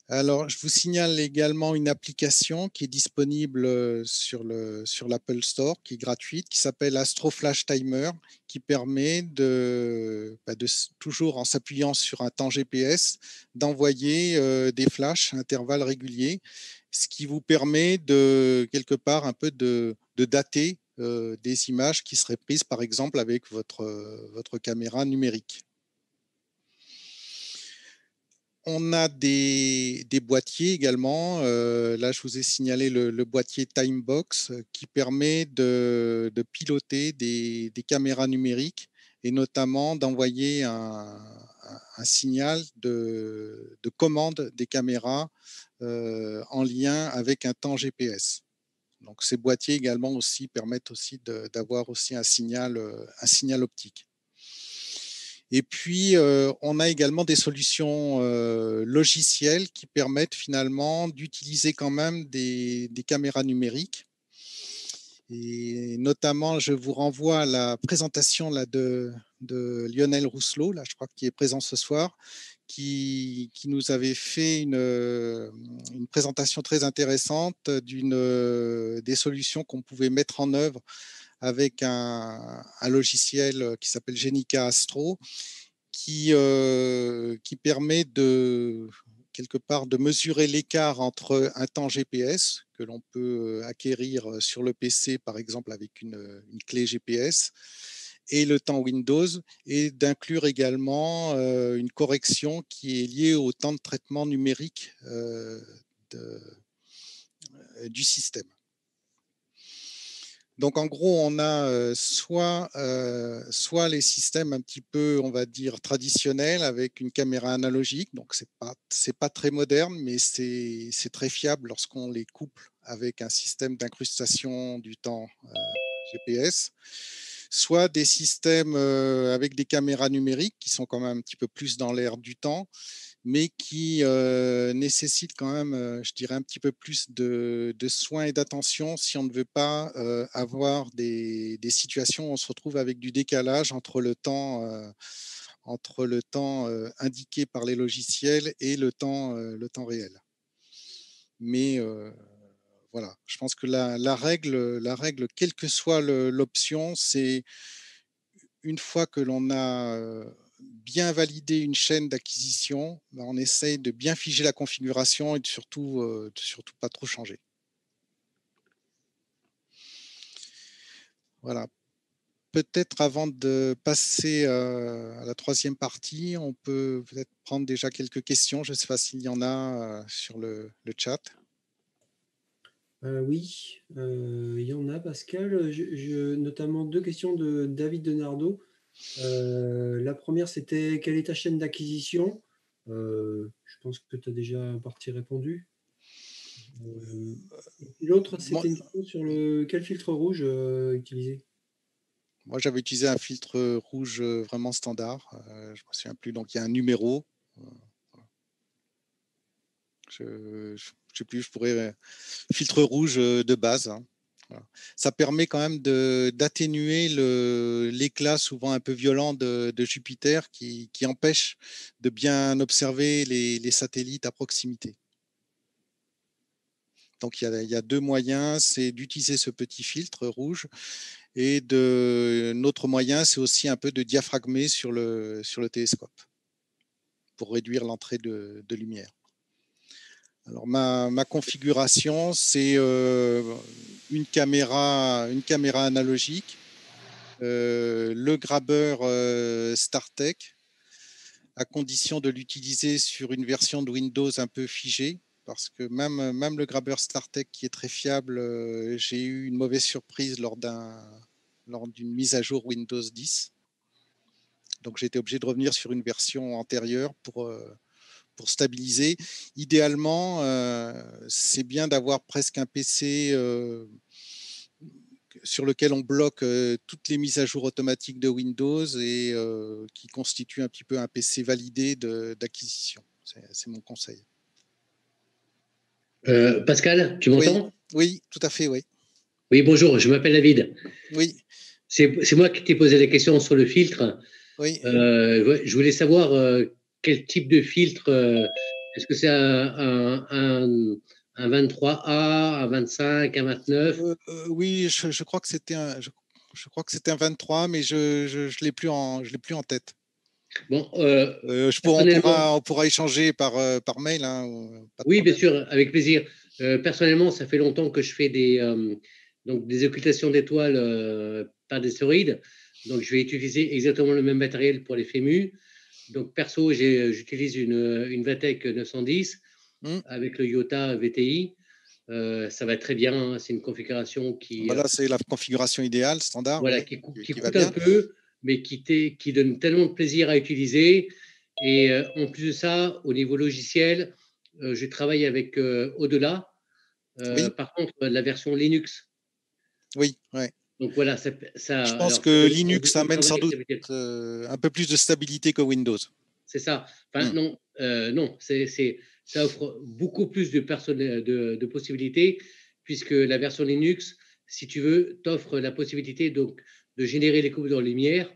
Alors, je vous signale également une application qui est disponible sur l'Apple Store, qui est gratuite, qui s'appelle Astro Flash Timer, qui permet toujours en s'appuyant sur un temps GPS, d'envoyer des flashs à intervalles réguliers, ce qui vous permet quelque part un peu de dater des images qui seraient prises, par exemple, avec votre caméra numérique. On a des boîtiers également. Là, je vous ai signalé le boîtier Timebox qui permet de piloter des caméras numériques et notamment d'envoyer un signal de commande des caméras en lien avec un temps GPS. Donc, ces boîtiers également aussi permettent aussi d'avoir aussi un signal optique. Et puis, on a également des solutions logicielles qui permettent finalement d'utiliser quand même des caméras numériques. Et notamment, je vous renvoie à la présentation là, de Lionel Rousselot, là, je crois qu'il est présent ce soir, qui nous avait fait une présentation très intéressante des solutions qu'on pouvait mettre en œuvre avec un logiciel qui s'appelle Genica Astro, qui permet quelque part de mesurer l'écart entre un temps GPS que l'on peut acquérir sur le PC, par exemple avec une clé GPS, et le temps Windows, et d'inclure également une correction qui est liée au temps de traitement numérique du système. Donc, en gros, on a soit les systèmes un petit peu, on va dire, traditionnels avec une caméra analogique. Donc, c'est pas très moderne, mais c'est très fiable lorsqu'on les couple avec un système d'incrustation du temps GPS. Soit des systèmes avec des caméras numériques qui sont quand même un petit peu plus dans l'air du temps, mais qui nécessite quand même, je dirais, un petit peu plus de soins et d'attention si on ne veut pas avoir des situations où on se retrouve avec du décalage entre le temps indiqué par les logiciels et le temps réel. Mais voilà, je pense que la règle, quelle que soit l'option, c'est une fois que l'on a bien validé une chaîne d'acquisition, on essaye de bien figer la configuration et de surtout pas trop changer. Voilà. Peut-être avant de passer à la troisième partie, on peut peut-être prendre déjà quelques questions. Je ne sais pas s'il y en a sur le chat. Oui, il y en a, Pascal. Notamment deux questions de David Denardo. La première, c'était quelle est ta chaîne d'acquisition? Je pense que tu as déjà en partie répondu. Euh, et puis l'autre, Moi, c'était une question sur quel filtre rouge utiliser. moi, j'avais utilisé un filtre rouge vraiment standard. Je me souviens plus. Donc, il y a un numéro. Euh, Je sais plus, je pourrais. Filtre rouge de base, hein. Voilà. Ça permet quand même d'atténuer l'éclat souvent un peu violent de Jupiter qui empêche de bien observer les satellites à proximité. Donc il y a deux moyens, c'est d'utiliser ce petit filtre rouge et notre moyen, c'est aussi un peu de diaphragmer sur le télescope pour réduire l'entrée de lumière. Alors ma configuration, c'est une caméra analogique, le grabber StarTech, à condition de l'utiliser sur une version de Windows un peu figée, parce que même le grabber StarTech qui est très fiable, j'ai eu une mauvaise surprise lors d'une mise à jour Windows 10. Donc j'ai été obligé de revenir sur une version antérieure pour stabiliser. Idéalement, c'est bien d'avoir presque un PC sur lequel on bloque toutes les mises à jour automatiques de Windows et qui constitue un petit peu un PC validé d'acquisition. C'est mon conseil. Pascal, tu Oui, m'entends? oui, tout à fait, oui. Oui, bonjour, je m'appelle David. Oui, C'est moi qui t'ai posé la question sur le filtre. oui. Je voulais savoir quel type de filtre. Est-ce que c'est un 23A, un 25, un 29? Oui, je crois que c'était je crois que c'était un 23, mais je l'ai plus en tête. Bon, personnellement, On pourra échanger par mail, hein, pas de oui, bien problème. sûr, avec plaisir. Personnellement, ça fait longtemps que je fais donc des occultations d'étoiles par des stéroïdes. Donc, je vais utiliser exactement le même matériel pour les FEMU. Donc, perso, j'utilise une Vatek 910 avec le Iota VTI. Ça va très bien, hein. C'est une configuration Voilà, c'est la configuration idéale, standard, voilà, oui, qui qui va coûte un bien. peu, mais qui donne tellement de plaisir à utiliser. Et en plus de ça, au niveau logiciel, je travaille avec Au-delà. Oui, Par contre, la version Linux. oui, ouais. Donc voilà, Je pense alors que selon Linux beaucoup de amène sans travail, doute ça veut dire un peu plus de stabilité que Windows. c'est ça. Enfin, Mm. non, non, ça offre beaucoup plus de possibilités, puisque la version Linux, si tu veux, t'offre la possibilité donc, de générer les courbes de lumière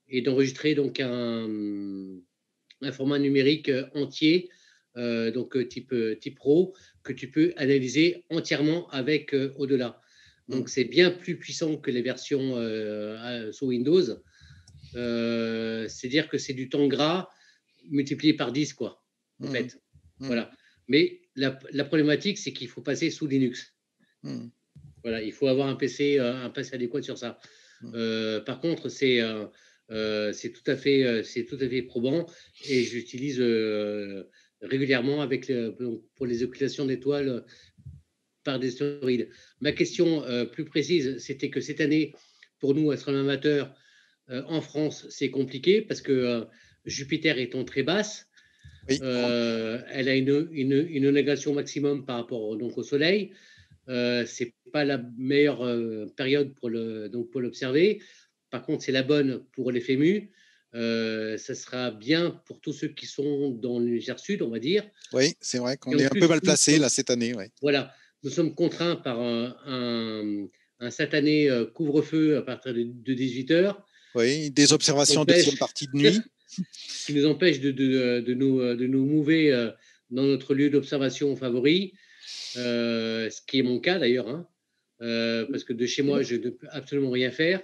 et d'enregistrer donc un format numérique entier, donc type RAW, que tu peux analyser entièrement avec Au-delà. Mm. Donc, c'est bien plus puissant que les versions sous Windows. C'est-à-dire que c'est du temps gras multiplié par 10, quoi, en Mm. fait. Mm. Voilà. Mais la problématique, c'est qu'il faut passer sous Linux. Mm. Voilà, il faut avoir un PC adéquat sur ça. Par contre, c'est tout à fait probant et j'utilise régulièrement pour les occultations d'étoiles par des stéroïdes. Ma question plus précise, c'était que cette année, pour nous, astronomes amateurs, en France, c'est compliqué parce que Jupiter étant très basse, Oui, elle a une négation maximum par rapport donc, au Soleil. C'est pas la meilleure période donc pour l'observer. Par contre, c'est la bonne pour les FEMU. Ça sera bien pour tous ceux qui sont dans l'hémisphère sud, on va dire. oui, c'est vrai Et qu'on en est un peu plus, mal placé là cette année. Ouais. voilà, nous sommes contraints par un satané couvre-feu à partir de 18 heures Oui, des observations en deuxième empêche, partie de nuit. qui nous empêche de nous mouver dans notre lieu d'observation favori, ce qui est mon cas d'ailleurs, hein, parce que de chez moi, je ne peux absolument rien faire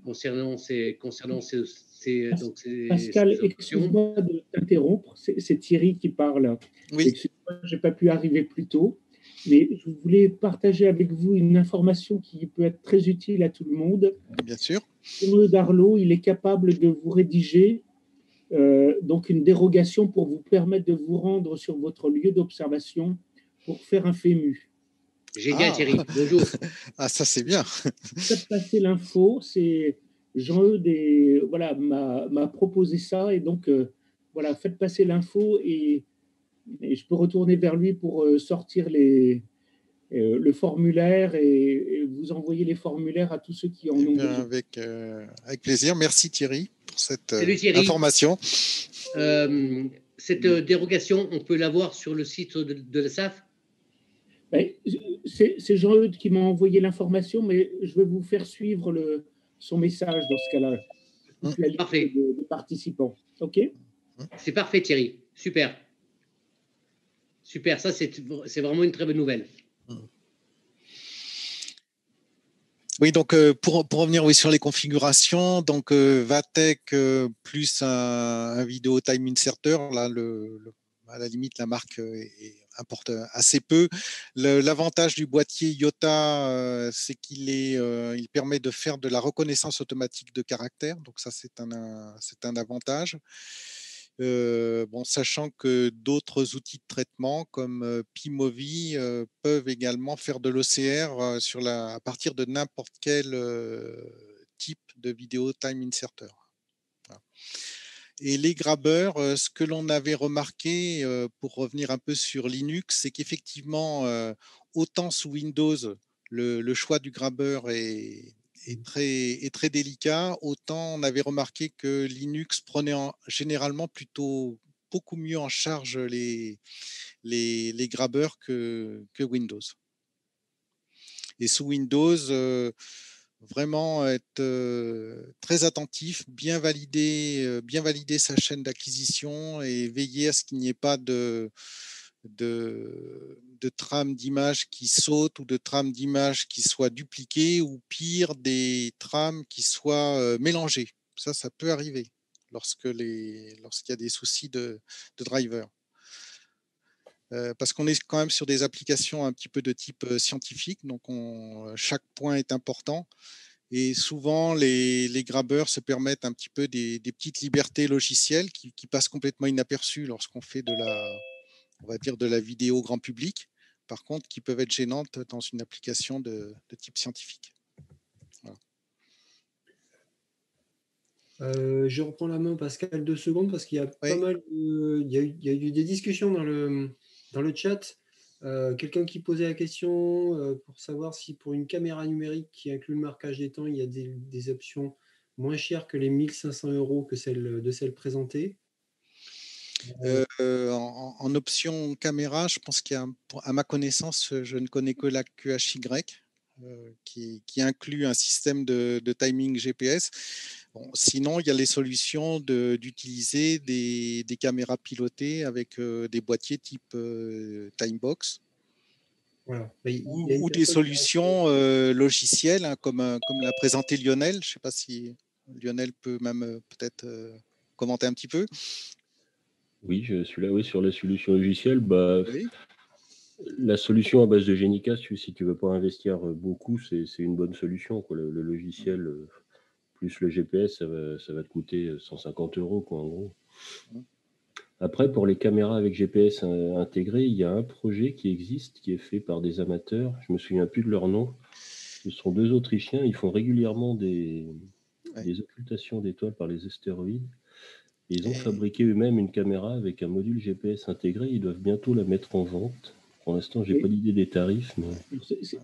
concernant Pascal, ces options. excuse-moi de t'interrompre, c'est Thierry qui parle. Oui, Excuse-moi, je n'ai pas pu arriver plus tôt, mais je voulais partager avec vous une information qui peut être très utile à tout le monde. bien sûr. Jean-Claude Darlot, il est capable de vous rédiger donc une dérogation pour vous permettre de vous rendre sur votre lieu d'observation pour faire un FEMU. Génial, Thierry. Bonjour. Ah, ça c'est bien. Faites passer l'info, c'est Jean-Eudes voilà, m'a proposé ça, et donc voilà, faites passer l'info et je peux retourner vers lui pour sortir le formulaire et vous envoyer les formulaires à tous ceux qui en Eh ont bien, besoin. avec plaisir. Merci Thierry pour cette Salut, Thierry. information. Cette dérogation, on peut l'avoir sur le site de la SAF? Ben, c'est Jean-Eudes qui m'a envoyé l'information, mais je vais vous faire suivre son message dans ce cas-là. La liste Parfait. de participants. OK? C'est parfait, Thierry. Super. Super, ça c'est vraiment une très bonne nouvelle. Oui, donc pour revenir sur les configurations, donc Vatek plus un vidéo time inserter, là à la limite la marque importe assez peu. L'avantage du boîtier Iota, c'est il permet de faire de la reconnaissance automatique de caractères, donc ça c'est un avantage. Bon, sachant que d'autres outils de traitement comme Pimovi peuvent également faire de l'OCR à partir de n'importe quel type de vidéo time inserter. Voilà. Et les grabbeurs, ce que l'on avait remarqué, pour revenir un peu sur Linux, c'est qu'effectivement, autant sous Windows, le choix du grabbeur est très délicat, autant on avait remarqué que Linux prenait généralement plutôt beaucoup mieux en charge les grabbeurs que Windows. Et sous Windows, vraiment être très attentif, bien valider sa chaîne d'acquisition et veiller à ce qu'il n'y ait pas de trame d'image qui saute ou de trame d'image qui soit dupliquée ou pire, des trames qui soient mélangées. Ça peut arriver lorsqu'il y a des soucis de driver. Parce qu'on est quand même sur des applications un petit peu de type scientifique, donc chaque point est important. Et souvent, les grabbeurs se permettent un petit peu des petites libertés logicielles qui passent complètement inaperçues lorsqu'on fait on va dire de la vidéo grand public, par contre, qui peuvent être gênantes dans une application de type scientifique. Voilà. Je reprends la main, Pascal, 2 secondes, parce qu'il y a pas Oui. mal il y a eu des discussions dans le chat. Quelqu'un qui posait la question pour savoir si pour une caméra numérique qui inclut le marquage des temps, il y a des options moins chères que les 1 500 € que celles présentées. En option caméra, je pense à ma connaissance, je ne connais que la QHY qui inclut un système de timing GPS. Bon, sinon, il y a les solutions d'utiliser des caméras pilotées avec des boîtiers type Timebox. Voilà. Ou des solutions logicielles, hein, comme l'a présenté Lionel. Je ne sais pas si Lionel peut même peut-être commenter un petit peu. Oui, je suis là, oui, sur la solution logicielle. Oui. La solution à base de Genica, si tu ne veux pas investir beaucoup, c'est une bonne solution, quoi. Le logiciel plus le GPS, ça va te coûter 150 €, quoi, en gros. Après, pour les caméras avec GPS intégré, il y a un projet qui existe, qui est fait par des amateurs. Je ne me souviens plus de leur nom. Ce sont 2 Autrichiens. Ils font régulièrement des occultations d'étoiles par les astéroïdes. Ils ont fabriqué eux-mêmes une caméra avec un module GPS intégré. Ils doivent bientôt la mettre en vente. Pour l'instant, je n'ai pas l'idée des tarifs. Mais...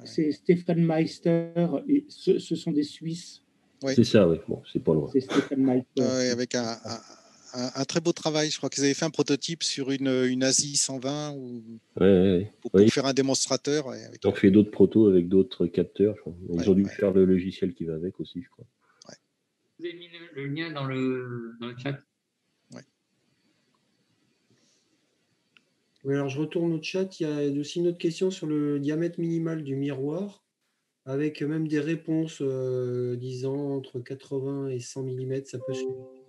C'est Stéphane Meister. Et ce sont des Suisses. Oui. C'est ça, oui. Bon, c'est pas loin. C'est Stéphane Meister. Avec un très beau travail. Je crois qu'ils avaient fait un prototype sur une ASI 120 pour faire un démonstrateur. Ils ont fait d'autres protos avec d'autres capteurs. Ils ont dû faire le logiciel qui va avec aussi, je crois. Vous avez mis le lien dans le chat. Oui, alors je retourne au chat. Il y a aussi une autre question sur le diamètre minimal du miroir, avec même des réponses disant entre 80 et 100 mm, ça peut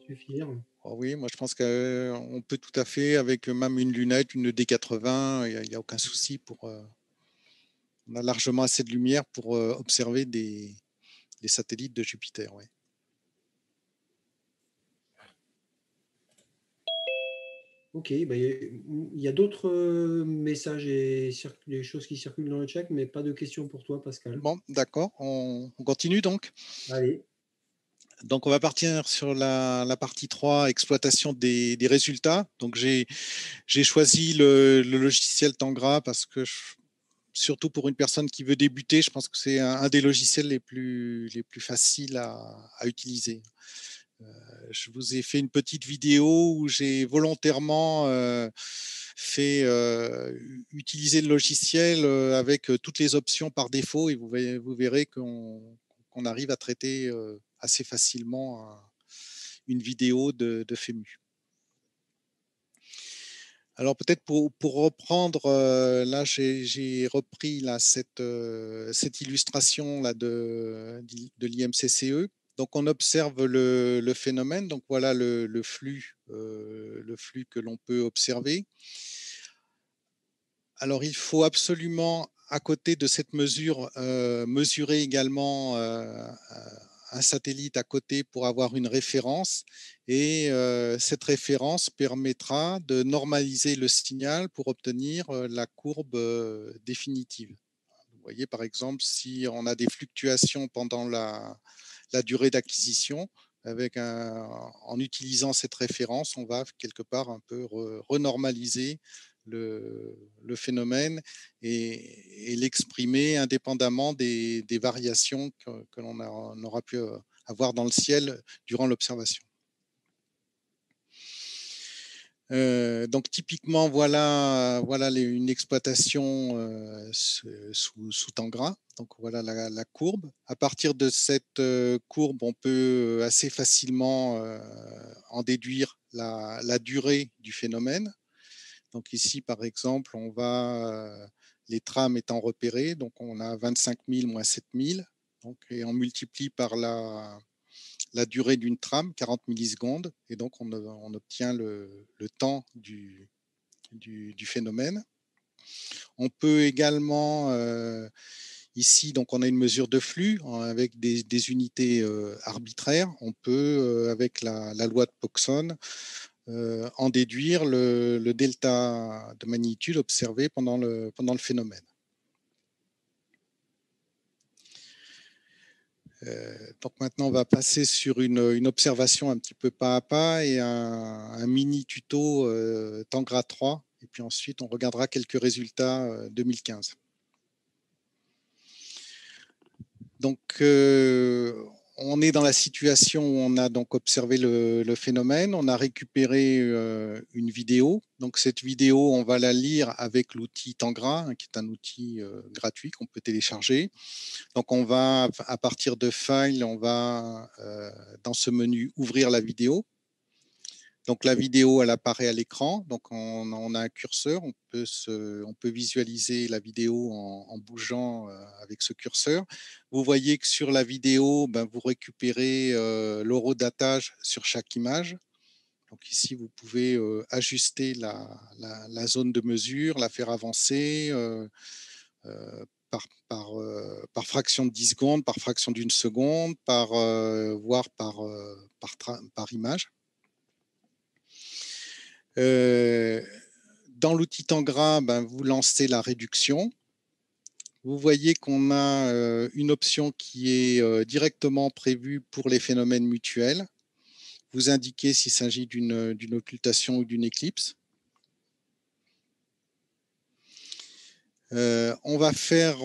suffire. Oh oui, moi je pense qu'on peut tout à fait, avec même une lunette, une D80, il n'y a aucun souci. On a largement assez de lumière pour observer des satellites de Jupiter. Ouais. Ok, bah, il y a d'autres messages et des choses qui circulent dans le chat, mais pas de questions pour toi, Pascal. Bon, d'accord, on continue donc. Allez. Donc, on va partir sur la partie 3, exploitation des résultats. Donc, j'ai choisi le logiciel Tangra parce que, surtout pour une personne qui veut débuter, je pense que c'est un des logiciels les plus faciles à utiliser. Je vous ai fait une petite vidéo où j'ai volontairement fait utiliser le logiciel avec toutes les options par défaut et vous verrez qu'on arrive à traiter assez facilement une vidéo de FEMU. Alors peut-être pour reprendre, là j'ai repris là, cette illustration là, de l'IMCCE. Donc on observe le phénomène, donc voilà le flux que l'on peut observer. Alors il faut absolument, à côté de cette mesure, mesurer également un satellite à côté pour avoir une référence et cette référence permettra de normaliser le signal pour obtenir la courbe définitive. Vous voyez par exemple si on a des fluctuations pendant la durée d'acquisition, en utilisant cette référence, on va quelque part un peu renormaliser le phénomène et l'exprimer indépendamment des variations que l'on aura pu avoir dans le ciel durant l'observation. Donc typiquement, voilà une exploitation sous Tangra. Donc voilà la courbe. À partir de cette courbe, on peut assez facilement en déduire la durée du phénomène. Donc ici, par exemple, on va les trames étant repérées, donc on a 25 000 moins 7 000, donc, et on multiplie par la durée d'une trame, 40 millisecondes, et donc on obtient le temps du phénomène. On peut également, ici, donc on a une mesure de flux avec des unités arbitraires. On peut, avec la loi de Poisson, en déduire le delta de magnitude observé pendant le phénomène. Donc maintenant, on va passer sur une observation un petit peu pas à pas et un mini tuto Tangra 3. Et puis ensuite, on regardera quelques résultats 2015. Donc, on est dans la situation où on a donc observé le phénomène, on a récupéré une vidéo. Donc, cette vidéo, on va la lire avec l'outil Tangra, qui est un outil gratuit qu'on peut télécharger. Donc, on va, à partir de File, on va, dans ce menu, ouvrir la vidéo. Donc, la vidéo, elle apparaît à l'écran. Donc, on a un curseur. On peut visualiser la vidéo en bougeant avec ce curseur. Vous voyez que sur la vidéo, vous récupérez l'horodatage sur chaque image. Donc, ici, vous pouvez ajuster la zone de mesure, la faire avancer par fraction de 10 secondes, par fraction d'une seconde, voire par image. Dans l'outil Tangra, vous lancez la réduction. Vous voyez qu'on a une option qui est directement prévue pour les phénomènes mutuels. Vous indiquez s'il s'agit d'une occultation ou d'une éclipse. On va faire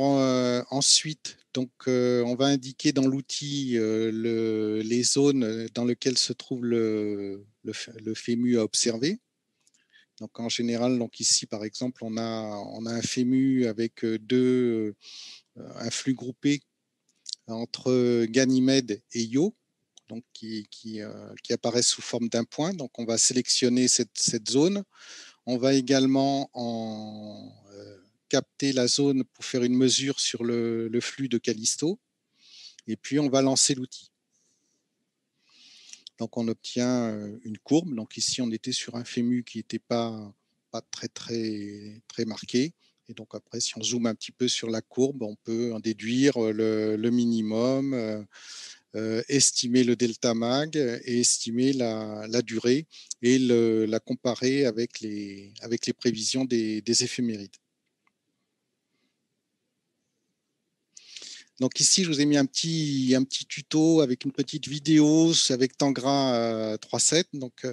ensuite, donc on va indiquer dans l'outil les zones dans lesquelles se trouve le FEMU à observer. Donc en général, donc ici par exemple, on a un FEMU avec un flux groupé entre Ganymède et Io, donc qui apparaissent sous forme d'un point. Donc on va sélectionner cette zone. On va également capter la zone pour faire une mesure sur le flux de Callisto. Et puis on va lancer l'outil. Donc on obtient une courbe. Donc ici on était sur un FEMU qui n'était pas très marqué. Et donc après, si on zoome un petit peu sur la courbe, on peut en déduire le minimum, estimer le delta mag et estimer la durée et la comparer avec les prévisions des éphémérides. Donc ici, je vous ai mis un petit tuto avec une petite vidéo avec Tangra 3.7. Donc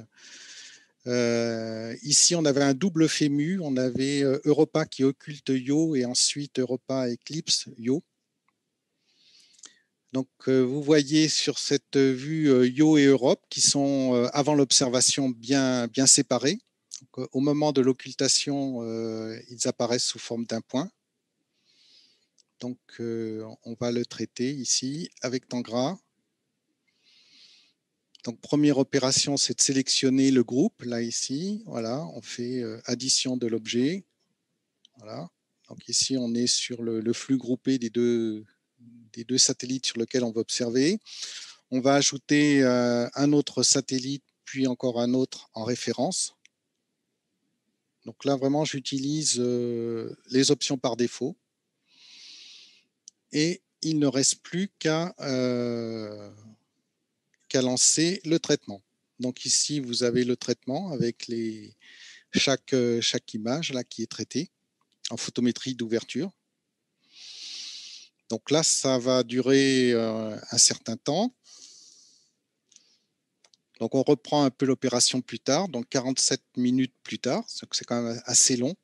ici, on avait un double FEMU. On avait Europa qui occulte Io et ensuite Europa Eclipse Io. Donc vous voyez sur cette vue Io et Europe qui sont avant l'observation bien séparés. Donc, au moment de l'occultation, ils apparaissent sous forme d'un point. Donc, on va le traiter ici avec Tangra. Donc, première opération, c'est de sélectionner le groupe. Là, ici, voilà, on fait addition de l'objet. Voilà. Donc, ici, on est sur le flux groupé des deux satellites sur lesquels on va observer. On va ajouter un autre satellite, puis encore un autre en référence. Donc là, vraiment, j'utilise les options par défaut. Et il ne reste plus qu'à lancer le traitement. Donc ici, vous avez le traitement avec chaque image là, qui est traitée en photométrie d'ouverture. Donc là, ça va durer un certain temps. Donc on reprend un peu l'opération plus tard, donc 47 minutes plus tard, c'est quand même assez long.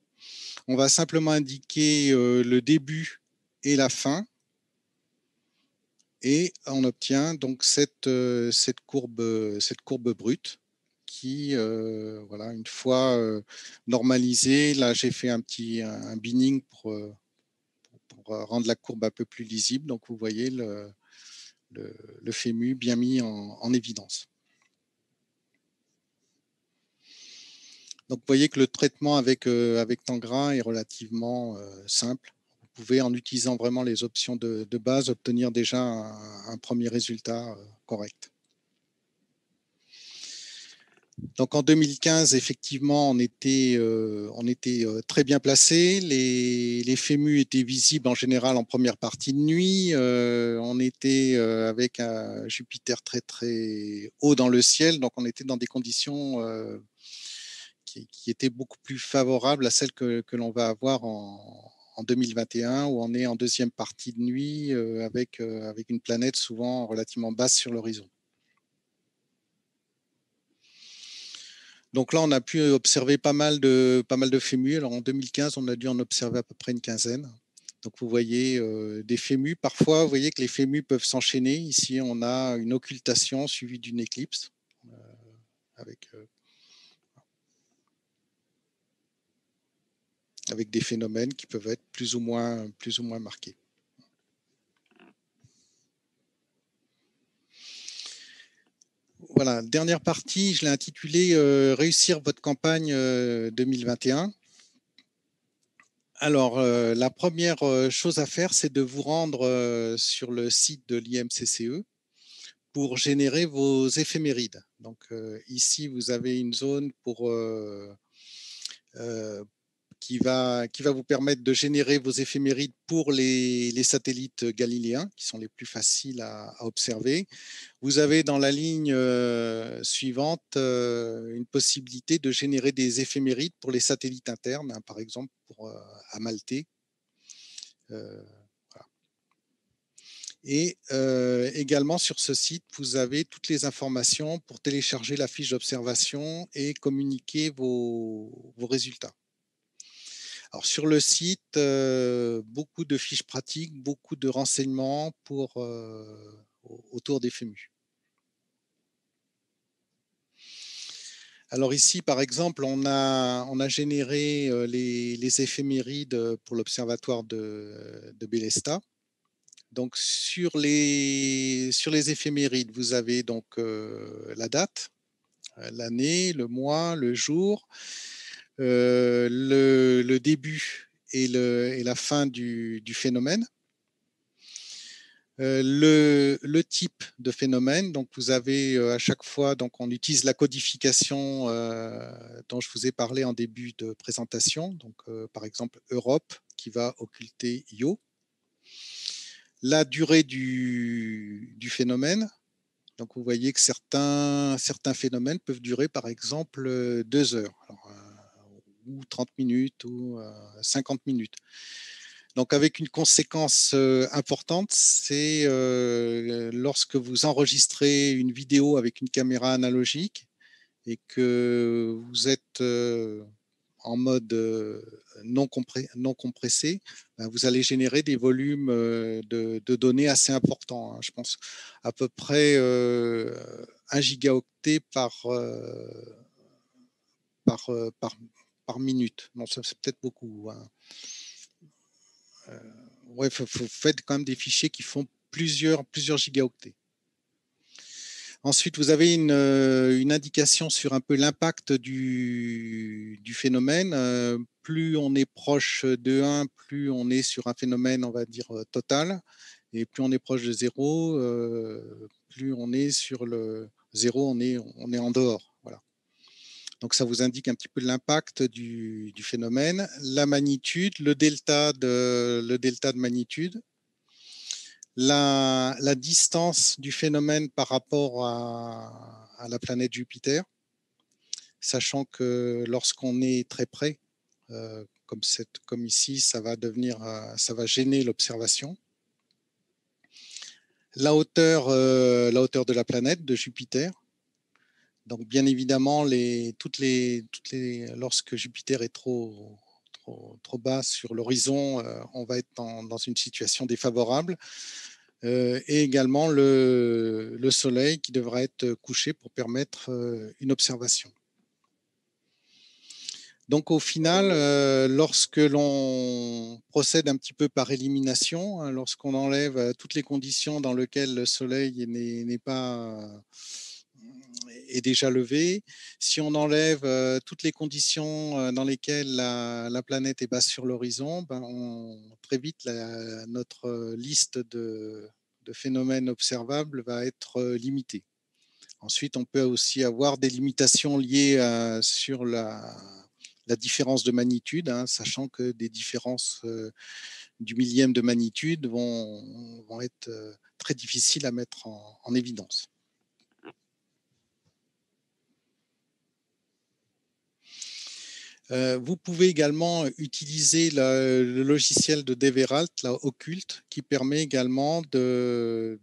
On va simplement indiquer le début et la fin. Et on obtient donc cette courbe brute qui, voilà, une fois normalisée, là j'ai fait un binning pour rendre la courbe un peu plus lisible. Donc vous voyez le FEMU bien mis en évidence. Donc vous voyez que le traitement avec Tangra est relativement simple. Vous pouvez, en utilisant vraiment les options de base, obtenir déjà un premier résultat correct. Donc en 2015, effectivement, on était très bien placé. Les FEMU étaient visibles en général en première partie de nuit. On était avec un Jupiter très très haut dans le ciel, donc on était dans des conditions qui étaient beaucoup plus favorables à celles que l'on va avoir en 2021, où on est en deuxième partie de nuit avec une planète souvent relativement basse sur l'horizon. Donc là, on a pu observer pas mal de FEMU. Alors en 2015, on a dû en observer à peu près une quinzaine. Donc vous voyez des FEMU. Parfois, vous voyez que les FEMU peuvent s'enchaîner. Ici, on a une occultation suivie d'une éclipse avec des phénomènes qui peuvent être plus ou moins marqués. Voilà, dernière partie, je l'ai intitulée Réussir votre campagne 2021. Alors, la première chose à faire, c'est de vous rendre sur le site de l'IMCCE pour générer vos éphémérides. Donc, ici, vous avez une zone qui va vous permettre de générer vos éphémérides pour les satellites galiléens, qui sont les plus faciles à observer. Vous avez dans la ligne suivante une possibilité de générer des éphémérides pour les satellites internes, hein, par exemple pour Amalthée. Voilà. Et également sur ce site, vous avez toutes les informations pour télécharger la fiche d'observation et communiquer vos résultats. Alors sur le site, beaucoup de fiches pratiques, beaucoup de renseignements autour des FEMU. Alors ici, par exemple, on a généré les éphémérides pour l'observatoire de Bélesta. Donc sur les éphémérides, vous avez donc la date, l'année, le mois, le jour, le début et la fin du phénomène. Le type de phénomène, donc vous avez à chaque fois, donc on utilise la codification dont je vous ai parlé en début de présentation, donc par exemple Europe qui va occulter Io. La durée du du phénomène. Donc, vous voyez que certains phénomènes peuvent durer, par exemple, 2 heures, ou 30 minutes, ou 50 minutes. Donc, avec une conséquence importante, c'est lorsque vous enregistrez une vidéo avec une caméra analogique et que vous êtes en mode non compressé, vous allez générer des volumes de données assez importants. Je pense à peu près 1 gigaoctet par minute. Non, ça c'est peut-être beaucoup. Ouais, faut faites quand même des fichiers qui font plusieurs gigaoctets. Ensuite, vous avez une indication sur un peu l'impact du phénomène. Plus on est proche de 1, plus on est sur un phénomène, on va dire, total. Et plus on est proche de 0, plus on est sur le 0, on est en dehors. Voilà. Donc, ça vous indique un petit peu l'impact du phénomène, la magnitude, le delta de magnitude. La distance du phénomène par rapport à la planète Jupiter, sachant que lorsqu'on est très près, comme ici, ça va gêner l'observation. La hauteur de la planète de Jupiter. Donc, bien évidemment, lorsque Jupiter est trop bas sur l'horizon, on va être dans une situation défavorable. Et également le Soleil qui devra être couché pour permettre une observation. Donc au final, lorsque l'on procède un petit peu par élimination, lorsqu'on enlève toutes les conditions dans lesquelles le Soleil est déjà levé, si on enlève toutes les conditions dans lesquelles la planète est basse sur l'horizon, très vite notre liste de phénomènes observables va être limitée. Ensuite, on peut aussi avoir des limitations liées sur la différence de magnitude, sachant que des différences du millième de magnitude vont être très difficiles à mettre en évidence. Vous pouvez également utiliser le logiciel de Deveralt, Ocult, qui permet également de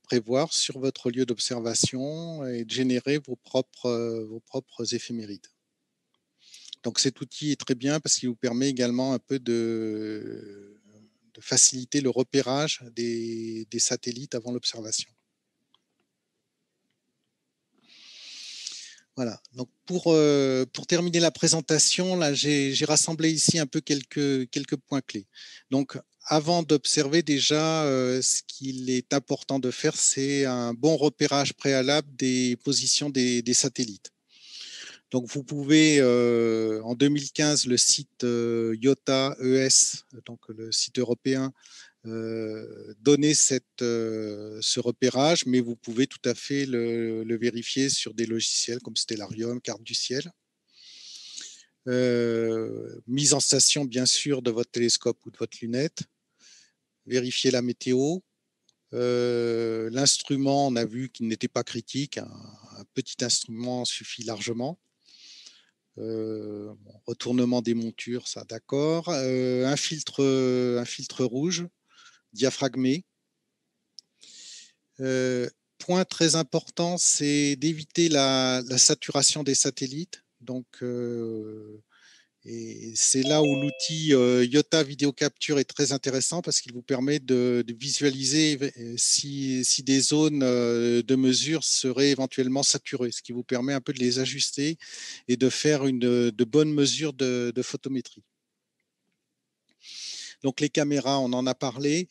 prévoir sur votre lieu d'observation et de générer vos propres éphémérides. Donc cet outil est très bien parce qu'il vous permet également un peu de faciliter le repérage des satellites avant l'observation. Voilà, donc pour terminer la présentation, là j'ai rassemblé ici un peu quelques points clés. Donc avant d'observer déjà, ce qu'il est important de faire, c'est un bon repérage préalable des positions des satellites. Donc vous pouvez, en 2015, le site IOTA ES, donc le site européen, donner ce repérage, mais vous pouvez tout à fait le vérifier sur des logiciels comme Stellarium, Carte du ciel. Mise en station, bien sûr, de votre télescope ou de votre lunette. Vérifier la météo. L'instrument, on a vu qu'il n'était pas critique. Un petit instrument suffit largement. Retournement des montures, ça d'accord. Un filtre rouge diaphragmé. Point très important, c'est d'éviter la saturation des satellites. Donc, et c'est là où l'outil IOTA Vidéo Capture est très intéressant parce qu'il vous permet de visualiser si des zones de mesure seraient éventuellement saturées, ce qui vous permet un peu de les ajuster et de faire de bonnes mesures de photométrie. Donc les caméras, on en a parlé.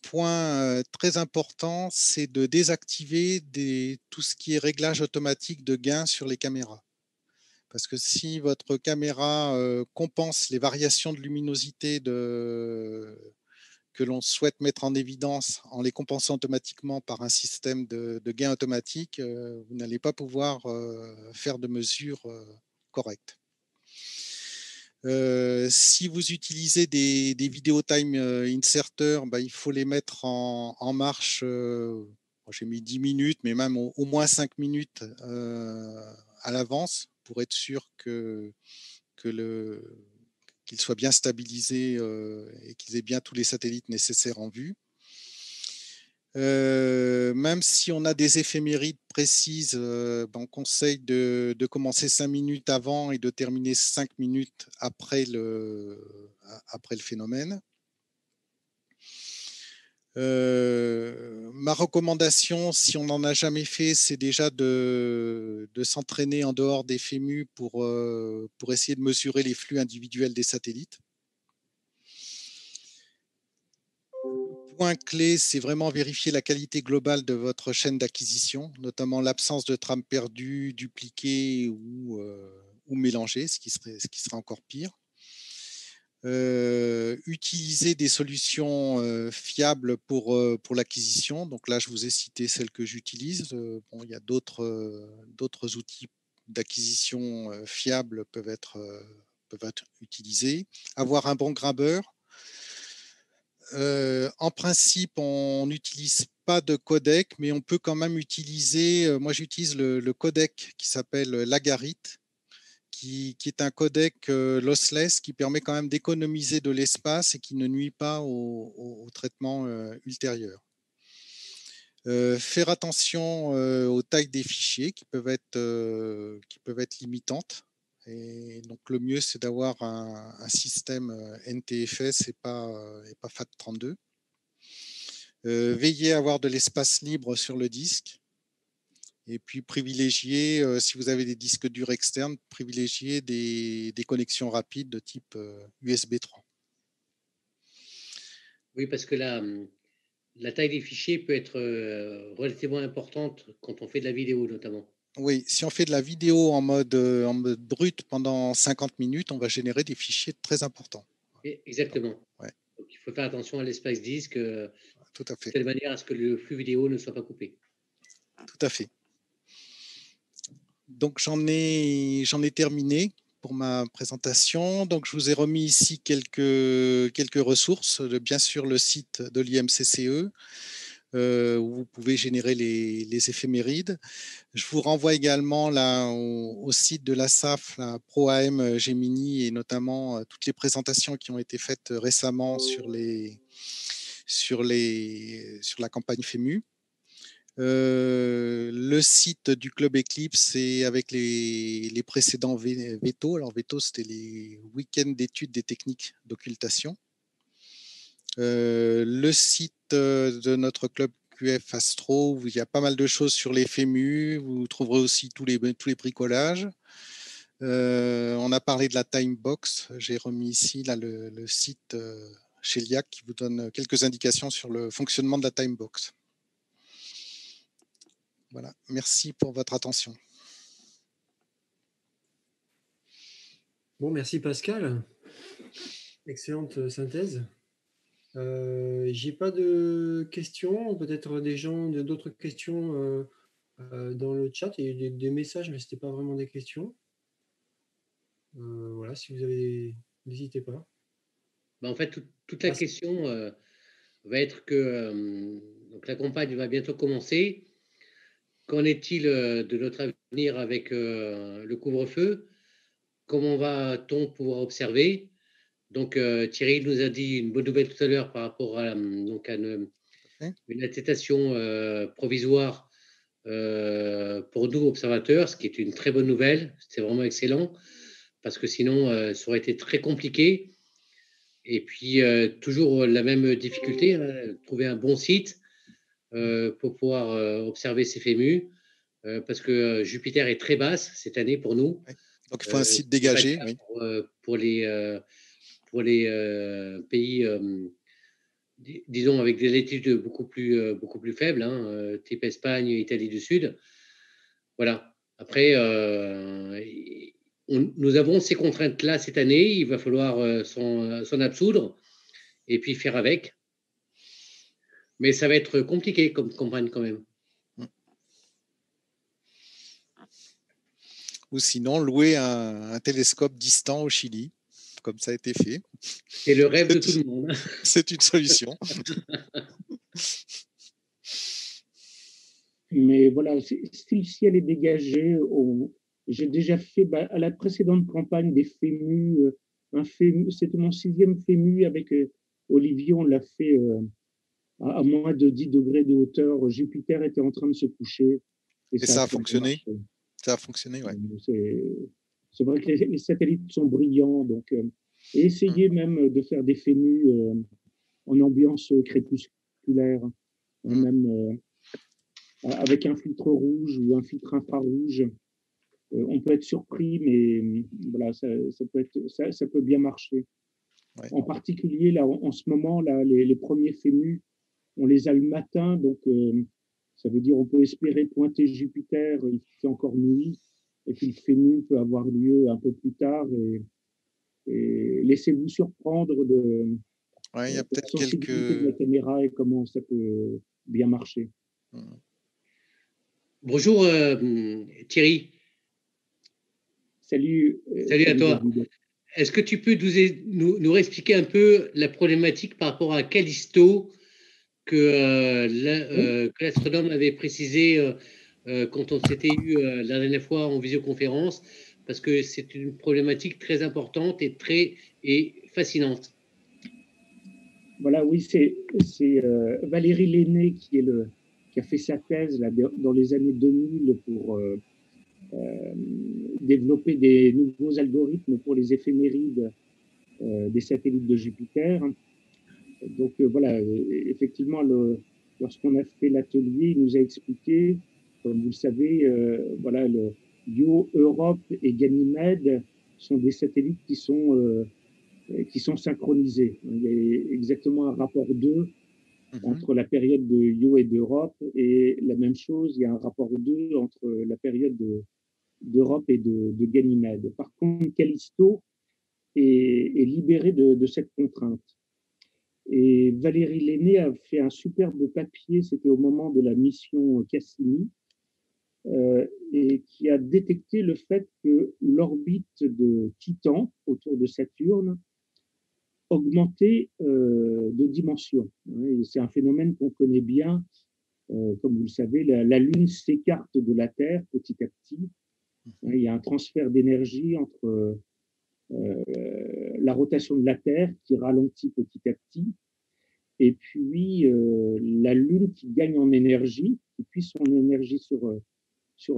Point très important, c'est de désactiver tout ce qui est réglage automatique de gain sur les caméras. Parce que si votre caméra compense les variations de luminosité que l'on souhaite mettre en évidence en les compensant automatiquement par un système de gain automatique, vous n'allez pas pouvoir faire de mesures correctes. Si vous utilisez des vidéo time inserteurs, il faut les mettre en marche j'ai mis 10 minutes, mais même au moins 5 minutes à l'avance pour être sûr qu'il soit bien stabilisé et qu'ils aient bien tous les satellites nécessaires en vue. Même si on a des éphémérides précises, on conseille de commencer 5 minutes avant et de terminer 5 minutes après le phénomène. Ma recommandation, si on n'en a jamais fait, c'est déjà de s'entraîner en dehors des FEMU pour essayer de mesurer les flux individuels des satellites. Point clé, c'est vraiment vérifier la qualité globale de votre chaîne d'acquisition, notamment l'absence de trames perdues, dupliquées ou mélangées, ce qui serait encore pire. Utiliser des solutions fiables pour l'acquisition. Donc là, je vous ai cité celles que j'utilise. Il y a d'autres outils d'acquisition fiables peuvent être utilisés. Avoir un bon grabeur. En principe, on n'utilise pas de codec, mais on peut quand même utiliser, moi j'utilise le codec qui s'appelle Lagarit, qui est un codec lossless qui permet quand même d'économiser de l'espace et qui ne nuit pas au traitement ultérieur. Faire attention aux tailles des fichiers qui peuvent être limitantes. Et donc le mieux, c'est d'avoir un système NTFS et pas FAT32. Veillez à avoir de l'espace libre sur le disque. Et puis privilégier, si vous avez des disques durs externes, privilégier des connexions rapides de type USB 3. Oui, parce que la taille des fichiers peut être relativement importante quand on fait de la vidéo notamment. Oui, si on fait de la vidéo en mode brut pendant 50 minutes, on va générer des fichiers très importants. Exactement. Ouais. Donc, il faut faire attention à l'espace disque, tout à fait. De telle manière à ce que le flux vidéo ne soit pas coupé. Tout à fait. Donc j'en ai terminé pour ma présentation. Donc je vous ai remis ici quelques ressources, bien sûr le site de l'IMCCE, où vous pouvez générer les éphémérides. Je vous renvoie également là au site de la SAF, la ProAM Gemini, et notamment toutes les présentations qui ont été faites récemment sur la campagne FEMU. Le site du Club Eclipse et avec les précédents VETO. Alors VETO, c'était les week-ends d'études des techniques d'occultation. Le site de notre club QF Astro, où il y a pas mal de choses sur les FEMU. Vous trouverez aussi tous les bricolages. On a parlé de la Timebox. J'ai remis ici là, le site chez LIAC qui vous donne quelques indications sur le fonctionnement de la Timebox. Voilà, merci pour votre attention. Bon, merci Pascal. Excellente synthèse. J'ai pas de questions, peut-être des gens, d'autres questions dans le chat. Il y a eu des messages, mais ce n'était pas vraiment des questions. Voilà, si vous avez, n'hésitez pas. En fait, toute la question va être que donc la campagne va bientôt commencer. Qu'en est-il de notre avenir avec le couvre-feu? Comment va-t-on pouvoir observer? Donc Thierry nous a dit une bonne nouvelle tout à l'heure par rapport à une attestation provisoire pour nous observateurs, ce qui est une très bonne nouvelle. C'est vraiment excellent parce que sinon ça aurait été très compliqué. Et puis toujours la même difficulté, hein, trouver un bon site pour pouvoir observer ces FEMU, parce que Jupiter est très basse cette année pour nous. Oui. Donc il faut un site dégagé. Oui. Pour les pays, disons, avec des latitudes beaucoup plus faibles, hein, type Espagne, Italie du Sud. Voilà. Après, nous avons ces contraintes-là cette année. Il va falloir s'en absoudre et puis faire avec. Mais ça va être compliqué comme campagne quand même. Ou sinon, louer un télescope distant au Chili, comme ça a été fait. C'est le rêve de tout le monde. C'est une solution. Mais voilà, si le ciel est dégagé, j'ai déjà fait à la précédente campagne des FEMU, c'était mon 6e FEMU avec Olivier, on l'a fait à moins de 10 degrés de hauteur. Jupiter était en train de se coucher. Et ça a très bien fonctionné? marché. Ça a fonctionné, ouais. C'est vrai que les satellites sont brillants, donc et essayez même de faire des FEMU en ambiance crépusculaire, même avec un filtre rouge ou un filtre infrarouge. On peut être surpris, mais voilà, ça peut bien marcher. Ouais. En particulier, là, en ce moment, là, les premiers FEMU, on les a le matin, donc ça veut dire on peut espérer pointer Jupiter, il fait encore nuit, et puis le FEMU peut avoir lieu un peu plus tard, et laissez-vous surprendre de Ouais, il y a la peut-être sensibilité de la quelques... caméra et comment ça peut bien marcher. Bonjour Thierry. Salut. Salut à toi. David. Est-ce que tu peux nous réexpliquer un peu la problématique par rapport à Callisto que l'astronome avait précisé quand on s'était eu la dernière fois en visioconférence, parce que c'est une problématique très importante et fascinante. Voilà, oui, c'est Valérie Lenné qui a fait sa thèse là, dans les années 2000 pour développer des nouveaux algorithmes pour les éphémérides des satellites de Jupiter. Donc voilà, effectivement, lorsqu'on a fait l'atelier, il nous a expliqué, comme vous le savez, voilà, le Io, Europe et Ganymède sont des satellites qui sont synchronisés. Il y a exactement un rapport 2 entre la période de Io et d'Europe, et la même chose, il y a un rapport 2 entre la période d'Europe et de Ganymède. Par contre, Callisto est libéré de cette contrainte. Et Valérie Lenné a fait un superbe papier, c'était au moment de la mission Cassini, et qui a détecté le fait que l'orbite de Titan autour de Saturne augmentait de dimension. C'est un phénomène qu'on connaît bien. Comme vous le savez, la Lune s'écarte de la Terre petit à petit. Il y a un transfert d'énergie entre la rotation de la Terre qui ralentit petit à petit, et puis la Lune qui gagne en énergie, qui puise son énergie sur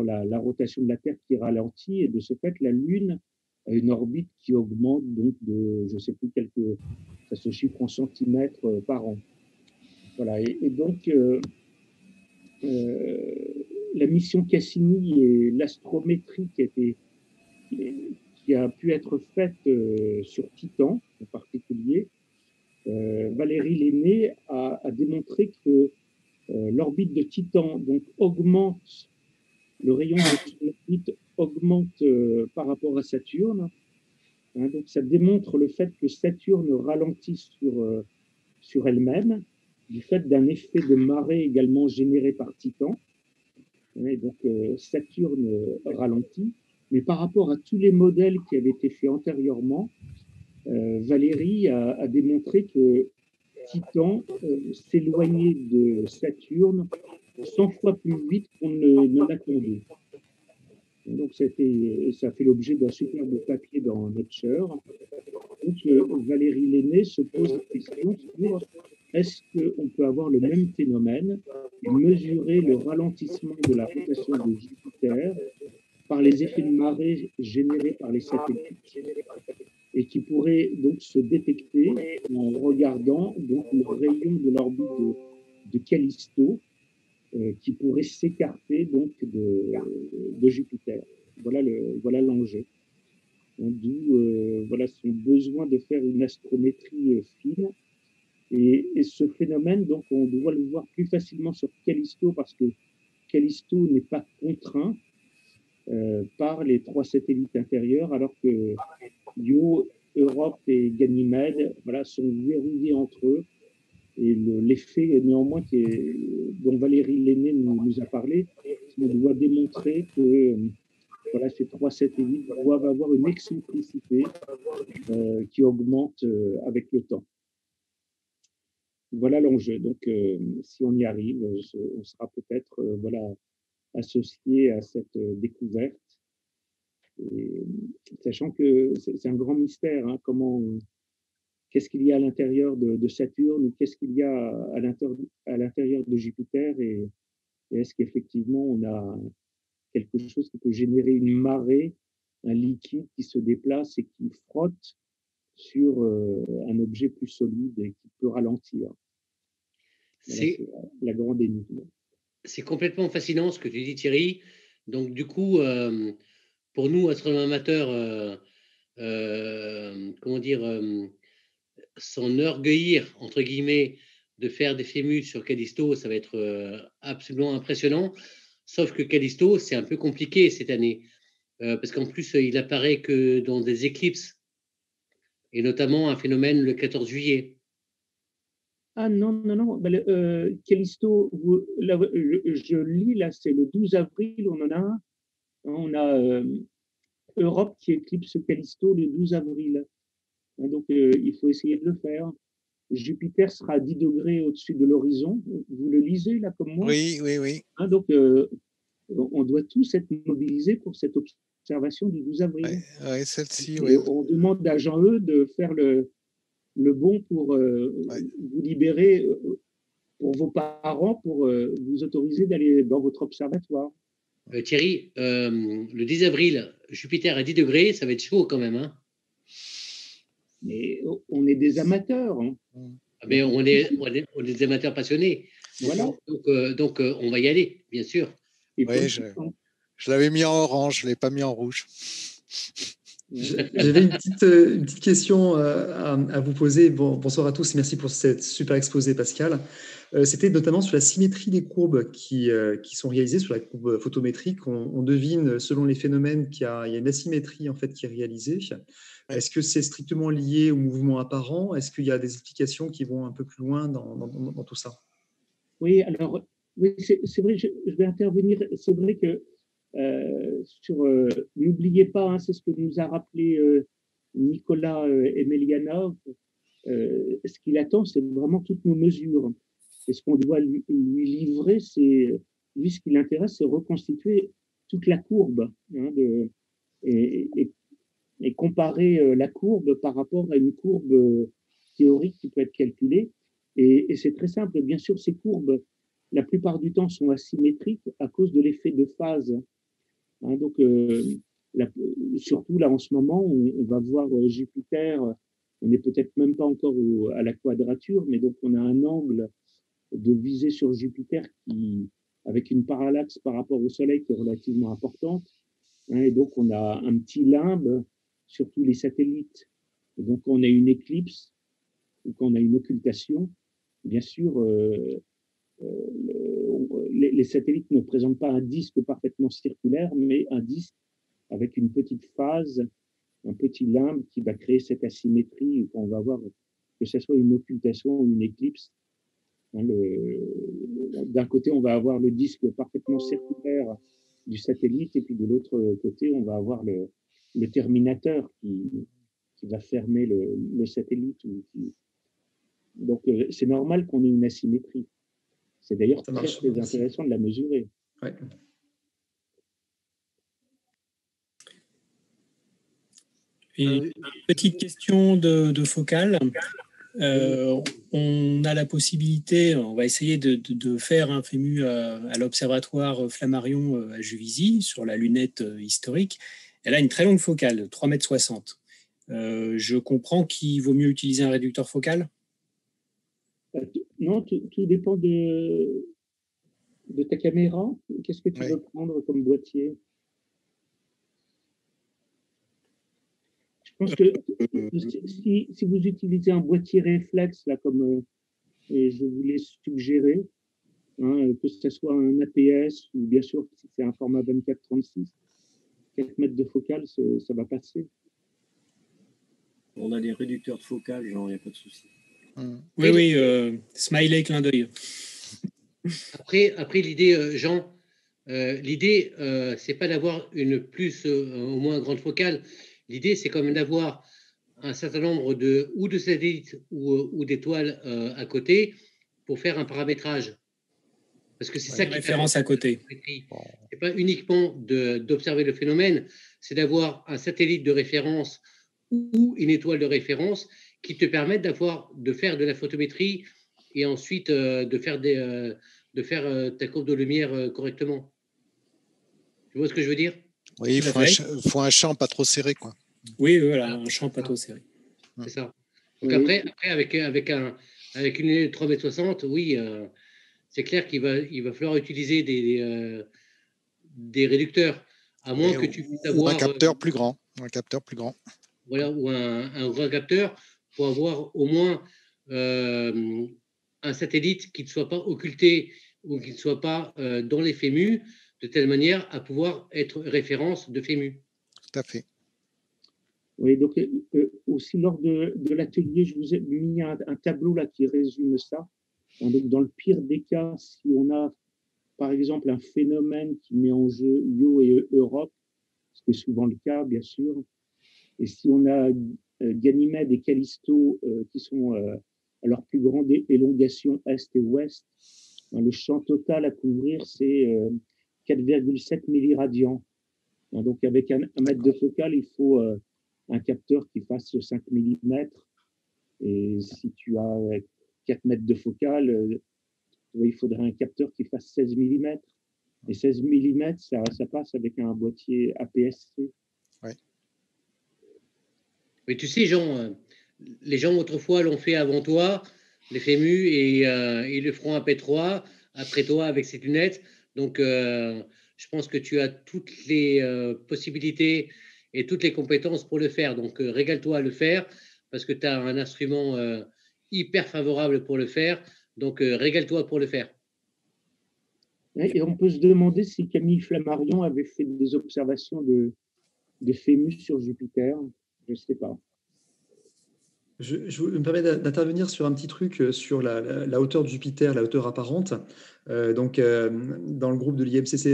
la rotation de la Terre qui ralentit, et de ce fait, la Lune a une orbite qui augmente donc de, je ne sais plus, ça se chiffre en centimètres par an. Voilà, et donc la mission Cassini et l'astrométrie qui a pu être faite sur Titan en particulier, Valérie Lenné a démontré que l'orbite de Titan donc augmente, le rayon de son orbite augmente par rapport à Saturne. Donc ça démontre le fait que Saturne ralentit sur elle-même, du fait d'un effet de marée également généré par Titan. Et donc Saturne ralentit, mais par rapport à tous les modèles qui avaient été faits antérieurement, Valérie a démontré que Titan s'éloignait de Saturne 100 fois plus vite qu'on ne l'attendait. Donc ça a fait l'objet d'un superbe papier dans Nature. Donc Valérie Lenné se pose la question sur est-ce qu'on peut avoir le même phénomène et mesurer le ralentissement de la rotation de Jupiter par les effets de marée générés par les satellites, et qui pourrait donc se détecter en regardant donc le rayon de l'orbite de Callisto, qui pourrait s'écarter donc de Jupiter. Voilà l'enjeu. D'où voilà son besoin de faire une astrométrie fine. Et ce phénomène, donc, on doit le voir plus facilement sur Callisto, parce que Callisto n'est pas contraint par les 3 satellites intérieurs, alors que Io, Europe et Ganymède, voilà, sont verrouillés entre eux. Et l'effet, néanmoins, dont Valérie Lenné nous a parlé, doit démontrer que voilà, ces 3 satellites doivent avoir une excentricité qui augmente avec le temps. voilà l'enjeu. Donc, si on y arrive, on sera peut-être voilà, associé à cette découverte. Et, sachant que c'est un grand mystère, hein, qu'est-ce qu'il y a à l'intérieur de Saturne, ou qu'est-ce qu'il y a à l'intérieur de Jupiter, et est-ce qu'effectivement on a quelque chose qui peut générer une marée, un liquide qui se déplace et qui frotte sur un objet plus solide et qui peut ralentir. Voilà, C'est c'est la grande énigme. c'est complètement fascinant ce que tu dis, Thierry. Donc, du coup, pour nous, astronomes amateurs, comment dire, s'enorgueillir, entre guillemets, de faire des fémus sur Callisto, ça va être absolument impressionnant. Sauf que Callisto, c'est un peu compliqué cette année, parce qu'en plus, il apparaît que dans des éclipses, et notamment un phénomène le 14 juillet. Ah non, non, non. Ben, Callisto, là, je lis, là, c'est le 12 avril, on en a un. On a Europe qui éclipse Callisto le 12 avril. Donc, il faut essayer de le faire. Jupiter sera à 10 degrés au-dessus de l'horizon. Vous le lisez, là, comme moi? Oui, oui, oui. Donc, on doit tous être mobilisés pour cette observation du 12 avril. Oui, celle-ci, Et oui. on demande à Jean-E de faire le bon pour vous libérer pour vos parents, pour vous autoriser d'aller dans votre observatoire. Thierry, le 10 avril, Jupiter à 10 degrés, ça va être chaud quand même. Hein. Mais on est des amateurs. Hein. Mais on est des amateurs passionnés. Voilà. Donc, on va y aller, bien sûr. Oui, je l'avais mis en orange, je ne l'ai pas mis en rouge. J'avais une petite question à vous poser. Bonsoir à tous et merci pour cette super exposé, Pascal. C'était notamment sur la symétrie des courbes qui sont réalisées sur la courbe photométrique. On devine, selon les phénomènes, qu'il y a une asymétrie en fait, qui est réalisée. Est-ce que c'est strictement lié au mouvement apparent? Est-ce qu'il y a des explications qui vont un peu plus loin dans tout ça? Oui, alors, oui, c'est vrai, je vais intervenir. C'est vrai que n'oubliez pas, hein, c'est ce que nous a rappelé Nicolas Emelianov. Ce qu'il attend, c'est vraiment toutes nos mesures. Et ce qu'on doit lui livrer, c'est, lui, ce qui l'intéresse, c'est reconstituer toute la courbe, hein, et comparer la courbe par rapport à une courbe théorique qui peut être calculée. Et c'est très simple. Bien sûr, ces courbes, la plupart du temps, sont asymétriques à cause de l'effet de phase. Hein, donc, surtout là, en ce moment, on va voir Jupiter. On n'est peut-être même pas encore à la quadrature, mais donc on a un angle de visée sur Jupiter avec une parallaxe par rapport au Soleil qui est relativement importante. Hein, et donc, on a un petit limbe sur tous les satellites. Et donc, on a une éclipse ou qu'on a une occultation. Bien sûr, les satellites ne présentent pas un disque parfaitement circulaire, mais un disque avec une petite phase, un petit limbe qui va créer cette asymétrie qu'on va voir, que ce soit une occultation ou une éclipse. Hein, d'un côté, on va avoir le disque parfaitement circulaire du satellite, et puis de l'autre côté, on va avoir le terminateur qui va fermer le satellite. Donc, c'est normal qu'on ait une asymétrie. C'est d'ailleurs très intéressant de la mesurer. Ouais. Une petite question de focale. On a la possibilité, on va essayer de faire un FEMU à l'observatoire Flammarion à Juvisy sur la lunette historique. Elle a une très longue focale, 3,60 m. Je comprends qu'il vaut mieux utiliser un réducteur focal? Non, tout dépend de ta caméra. Qu'est-ce que tu veux prendre comme boîtier? Je pense que si vous utilisez un boîtier réflexe, là, comme je vous l'ai suggéré, hein, que ce soit un APS ou bien sûr si c'est un format 24-36, 4 mètres de focale, ça va passer. On a des réducteurs de focale, genre, il n'y a pas de souci. Oui, smiley, clin d'œil. Après l'idée, Jean, l'idée, c'est pas d'avoir une plus ou moins grande focale. L'idée, c'est quand même d'avoir un certain nombre de satellites ou d'étoiles à côté pour faire un paramétrage. Parce que c'est ça qui référence à côté. C'est pas uniquement d'observer le phénomène, c'est d'avoir un satellite de référence ou une étoile de référence qui te permettent de faire de la photométrie et ensuite de faire ta courbe de lumière correctement. Tu vois ce que je veux dire? Oui, il faut un champ pas trop serré, quoi. Oui, voilà, un champ pas trop serré. C'est ça. Donc après avec une lunette 3,60 m, oui, c'est clair qu'il va falloir utiliser des réducteurs, à moins que tu puisses avoir un capteur plus grand. Un capteur plus grand. Voilà, ou un grand capteur pour avoir au moins un satellite qui ne soit pas occulté ou qui ne soit pas dans les FEMU, de telle manière à pouvoir être référence de FEMU. Tout à fait. Oui, donc aussi lors de l'atelier, je vous ai mis un tableau là qui résume ça. Donc, dans le pire des cas, si on a par exemple un phénomène qui met en jeu Io et Europe, ce qui est souvent le cas, bien sûr, et si on a Ganymède et Callisto qui sont à leur plus grande élongation est et ouest, le champ total à couvrir, c'est 4,7 milliradians. Donc, avec un mètre de focale, il faut un capteur qui fasse 5 mm. Et si tu as 4 mètres de focale, il faudrait un capteur qui fasse 16 mm. Et 16 mm, ça passe avec un boîtier APS-C. Ouais. Mais tu sais, Jean, les gens autrefois l'ont fait avant toi, les FEMU, et ils le feront après toi avec ces lunettes. Donc, je pense que tu as toutes les possibilités et toutes les compétences pour le faire. Donc, régale-toi à le faire parce que tu as un instrument hyper favorable pour le faire. Donc, régale-toi pour le faire. Et on peut se demander si Camille Flammarion avait fait des observations de FEMU sur Jupiter. Je ne sais pas. Je me permets d'intervenir sur un petit truc sur la hauteur de Jupiter, la hauteur apparente. Dans le groupe de l'IMCCE,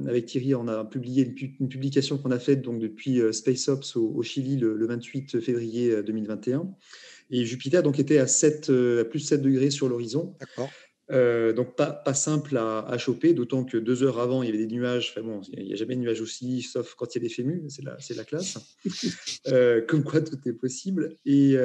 avec Thierry, on a publié une publication qu'on a faite donc, depuis SpaceOps au Chili le 28 février 2021. Et Jupiter donc, était à plus 7 degrés sur l'horizon. D'accord. Donc pas simple à choper, d'autant que 2 heures avant, il y avait des nuages. Enfin bon, il n'y a jamais de nuages aussi, sauf quand il y a des FEMU, c'est la classe. Comme quoi tout est possible. Et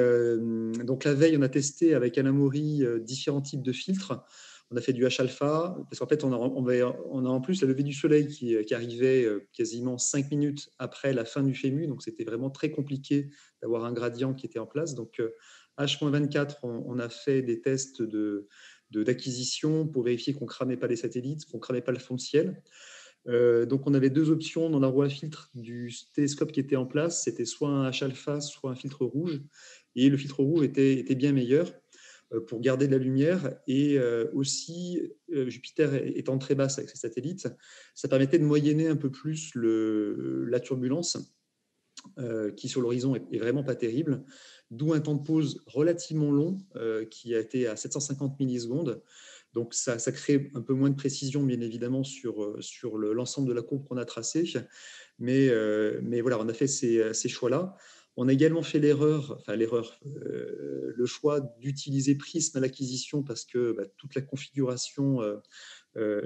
donc la veille, on a testé avec Alain Maury différents types de filtres. On a fait du H-alpha, parce qu'en fait, on a en plus la levée du soleil qui arrivait quasiment 5 minutes après la fin du FEMU, donc c'était vraiment très compliqué d'avoir un gradient qui était en place. Donc H-24, on a fait des tests d'acquisition pour vérifier qu'on ne cramait pas les satellites, qu'on ne cramait pas le fond de ciel. Donc on avait 2 options dans la roue à filtre du télescope qui était en place, c'était soit un H-alpha, soit un filtre rouge, et le filtre rouge était bien meilleur pour garder de la lumière, et aussi Jupiter étant très basse avec ses satellites, ça permettait de moyenner un peu plus la turbulence qui sur l'horizon est vraiment pas terrible, d'où un temps de pause relativement long qui a été à 750 millisecondes. Donc ça crée un peu moins de précision, bien évidemment, sur l'ensemble de la courbe qu'on a tracée. Mais voilà, on a fait ces choix-là. On a également fait le choix d'utiliser Prism à l'acquisition parce que toute la configuration